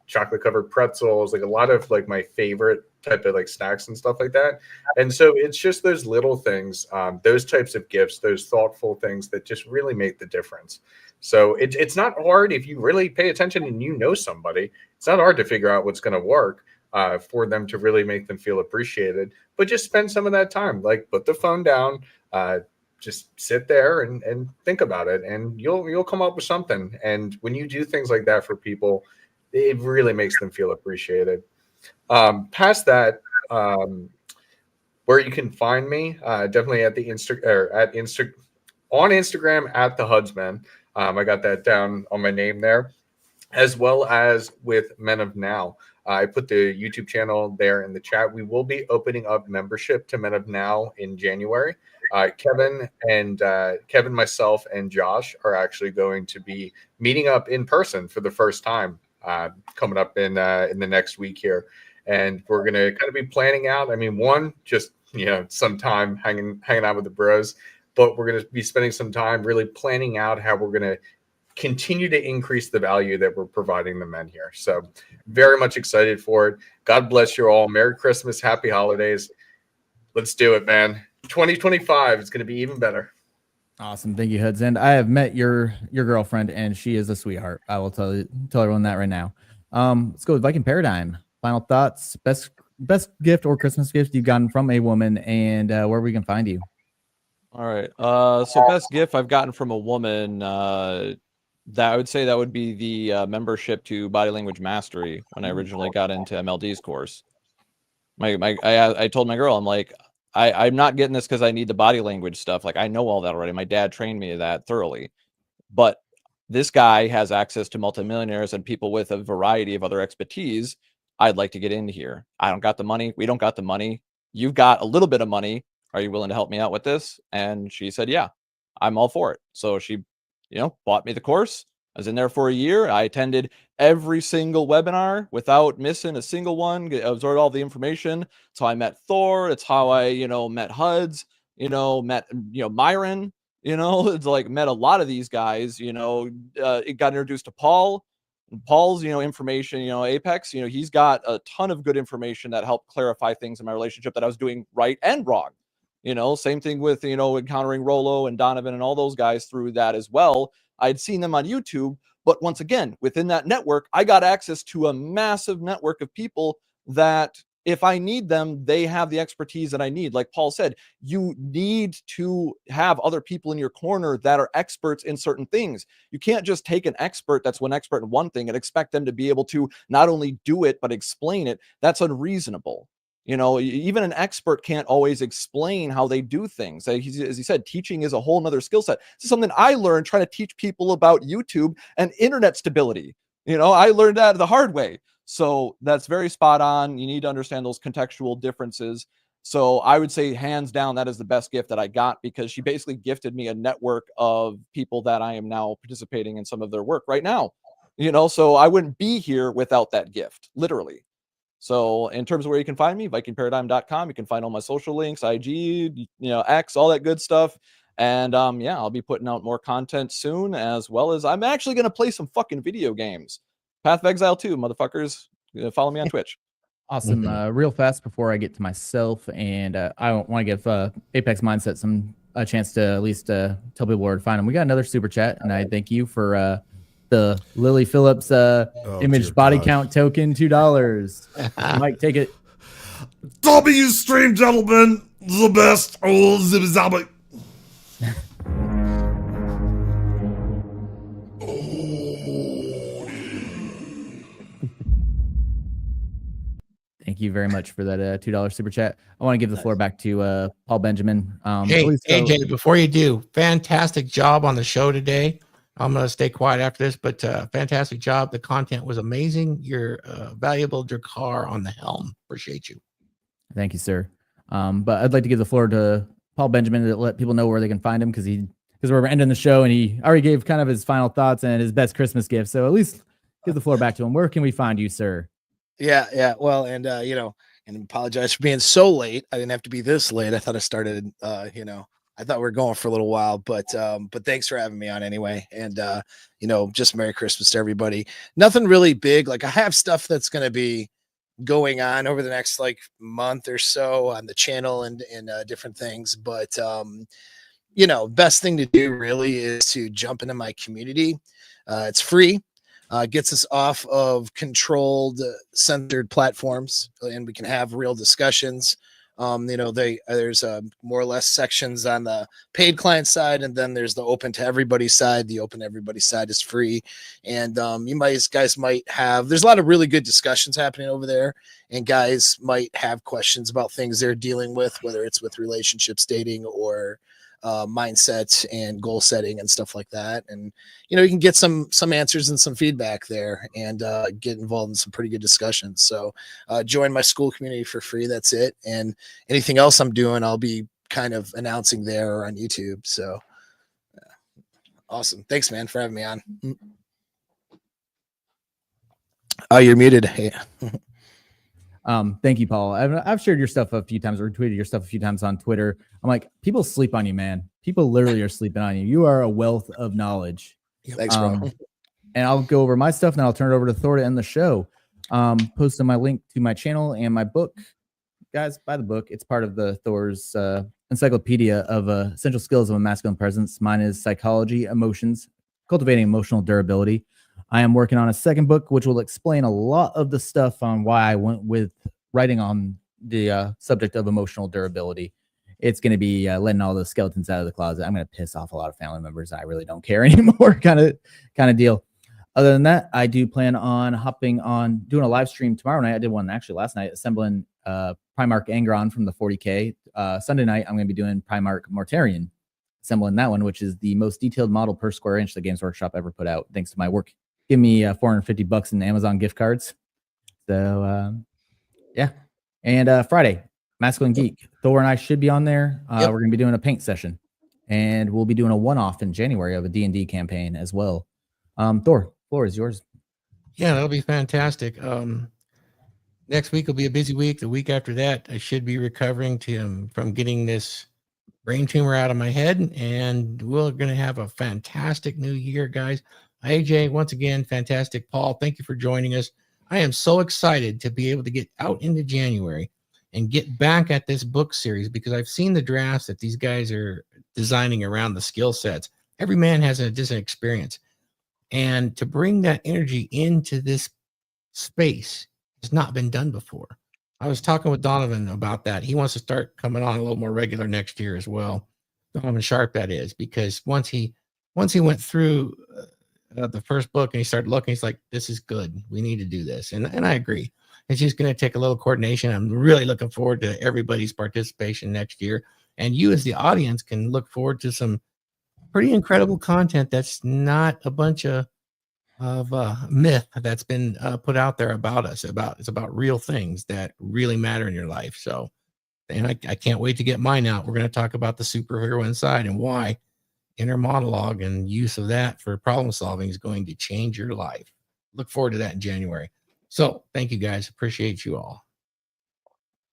chocolate covered pretzels, like a lot of like my favorite type of like snacks and stuff like that. And so it's just those little things, those types of gifts, those thoughtful things that just really make the difference. So it's not hard if you really pay attention and you know somebody. It's not hard to figure out what's going to work for them to really make them feel appreciated. But just spend some of that time, like put the phone down, just sit there and think about it, and you'll come up with something. And when you do things like that for people, it really makes them feel appreciated. Past that, where you can find me, definitely at the on Instagram at the Hudsman. I got that down on my name there, as well as with Men of Now. I put the YouTube channel there in the chat. We will be opening up membership to Men of Now in January. Kevin, myself, and Josh are actually going to be meeting up in person for the first time coming up in the next week here, and we're gonna kind of be planning out. I mean, just some time hanging out with the bros, but we're gonna be spending some time really planning out how we're gonna continue to increase the value that we're providing the men here. So very much excited for it. God bless you all. Merry Christmas. Happy holidays. Let's do it, man. 2025 is going to be even better. Awesome. Thank you, Huds. And I have met your girlfriend, and she is a sweetheart. I will tell everyone that right now. Let's go with Viking Paradigm. Final thoughts, best gift or Christmas gift you've gotten from a woman, and where we can find you. All right. So best gift I've gotten from a woman, that I would say that would be the membership to Body Language Mastery when I originally got into MLD's course. I told my girl, I'm like, I'm not getting this because I need the body language stuff. Like, I know all that already. My dad trained me that thoroughly. But this guy has access to multimillionaires and people with a variety of other expertise. I'd like to get into here. I don't got the money. We don't got the money. You've got a little bit of money. Are you willing to help me out with this? And she said, yeah, I'm all for it. So she, bought me the course. I was in there for a year. I attended every single webinar without missing a single one. Absorbed all the information. So I met Thor. It's how I, met Huds. Met Myron. It's like met a lot of these guys. It got introduced to Paul. Paul's, information. Apex. He's got a ton of good information that helped clarify things in my relationship that I was doing right and wrong. Same thing with encountering Rolo and Donovan and all those guys through that as well. I'd seen them on YouTube, but once again, within that network, I got access to a massive network of people that if I need them, they have the expertise that I need. Like Paul said, you need to have other people in your corner that are experts in certain things. You can't just take an expert that's one expert in one thing and expect them to be able to not only do it, but explain it. That's unreasonable. Even an expert can't always explain how they do things. As he said, teaching is a whole nother skill set. This is something I learned trying to teach people about YouTube and internet stability. I learned that the hard way. So that's very spot on. You need to understand those contextual differences. So I would say hands down, that is the best gift that I got, because she basically gifted me a network of people that I am now participating in some of their work right now. So I wouldn't be here without that gift, literally. So in terms of where you can find me, vikingparadigm.com, you can find all my social links, IG, X, all that good stuff. And I'll be putting out more content soon, as well as I'm actually going to play some fucking video games. Path of Exile 2, motherfuckers. Follow me on Twitch. Awesome. Real fast before I get to myself, and I want to give Apex Mindset a chance to at least tell people where to find them. We got another super chat, and I thank you for the Lily Phillips image body count token, $2. Mike, take it. W stream, gentlemen, the best. Oh, zibby. Thank you very much for that $2 super chat. I want to give the floor back to Paul Benjamin. Hey, please go. AJ, before you do, fantastic job on the show today. I'm going to stay quiet after this, but fantastic job. The content was amazing. You're valuable Drakkar on the helm. Appreciate you. Thank you, sir. But I'd like to give the floor to Paul Benjamin to let people know where they can find him because we're ending the show and he already gave kind of his final thoughts and his best Christmas gift. So at least give the floor back to him. Where can we find you, sir? Yeah. Well, and and apologize for being so late. I didn't have to be this late. I thought I started, I thought we were going for a little while, but thanks for having me on anyway. And just Merry Christmas to everybody. Nothing really big. Like I have stuff that's going to be going on over the next like month or so on the channel and different things. But best thing to do really is to jump into my community. It's free. Gets us off of controlled, censored platforms, and we can have real discussions. There's more or less sections on the paid client side, and then there's the open to everybody side. The open to everybody side is free, and guys might have. There's a lot of really good discussions happening over there, and guys might have questions about things they're dealing with, whether it's with relationships, dating, or mindset and goal setting and stuff like that. And you can get some answers and some feedback there and get involved in some pretty good discussions. So join my school community for free. That's it. And anything else I'm doing, I'll be kind of announcing there or on YouTube. So awesome. Thanks, man, for having me on. Oh, you're muted. Hey. Thank you, Paul. I've shared your stuff a few times or retweeted your stuff a few times on Twitter. I'm like, people sleep on you, man. People literally are sleeping on you. You are a wealth of knowledge. Thanks, bro. And I'll go over my stuff and then I'll turn it over to Thor to end the show. Posting my link to my channel and my book. Guys, buy the book. It's part of the Thor's encyclopedia of essential skills of a masculine presence. Mine is Psychology, Emotions, Cultivating Emotional Durability. I am working on a second book, which will explain a lot of the stuff on why I went with writing on the subject of emotional durability. It's going to be letting all the skeletons out of the closet. I'm going to piss off a lot of family members. I really don't care anymore kind of deal. Other than that, I do plan on doing a live stream tomorrow night. I did one actually last night, assembling Primarch Angron from the 40K. Sunday night, I'm going to be doing Primarch Mortarion, assembling that one, which is the most detailed model per square inch the Games Workshop ever put out, thanks to my work. Give me $450 in Amazon gift cards. So, yeah. And Friday, Masculine Geek. Thor and I should be on there. Yep. We're going to be doing a paint session. And we'll be doing a one-off in January of a D&D campaign as well. Thor, floor is yours. Yeah, that'll be fantastic. Next week will be a busy week. The week after that, I should be recovering from getting this brain tumor out of my head. And we're going to have a fantastic new year, guys. AJ, once again, fantastic. Paul, thank you for joining us. I am so excited to be able to get out into January and get back at this book series because I've seen the drafts that these guys are designing around the skill sets. Every man has a different experience. And to bring that energy into this space has not been done before. I was talking with Donovan about that. He wants to start coming on a little more regular next year as well. Donovan Sharp, that is, because once he went through the first book and he started looking, he's like, this is good. We need to do this. And I agree. It's just going to take a little coordination. I'm really looking forward to everybody's participation next year. And you as the audience can look forward to some pretty incredible content that's not a bunch of myth that's been put out there about us. It's about real things that really matter in your life. So, and I can't wait to get mine out. We're going to talk about the superhero inside and why inner monologue and use of that for problem solving is going to change your life. Look forward to that in January. So thank you guys. Appreciate you all.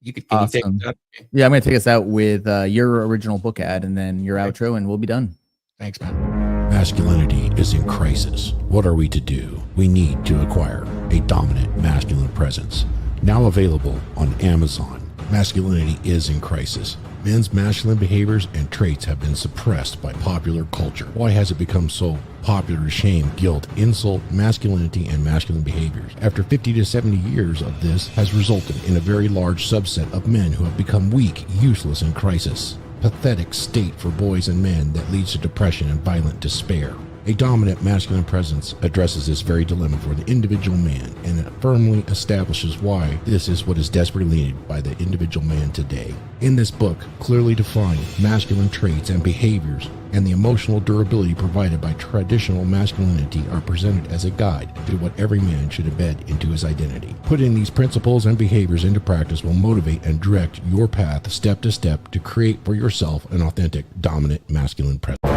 Can Awesome. you take us out? Yeah, I'm going to take us out with your original book ad and then your outro, and we'll be done. Thanks, man. Masculinity is in crisis. What are we to do? We need to acquire a dominant masculine presence. Now available on Amazon. Masculinity is in crisis. Men's masculine behaviors and traits have been suppressed by popular culture. Why has it become so popular to shame, guilt, insult, masculinity, and masculine behaviors? After 50 to 70 years of this has resulted in a very large subset of men who have become weak, useless, and crisis. Pathetic state for boys and men that leads to depression and violent despair. A dominant masculine presence addresses this very dilemma for the individual man, and it firmly establishes why this is what is desperately needed by the individual man today. In this book, clearly defined masculine traits and behaviors and the emotional durability provided by traditional masculinity are presented as a guide to what every man should embed into his identity. Putting these principles and behaviors into practice will motivate and direct your path step to step to create for yourself an authentic, dominant masculine presence.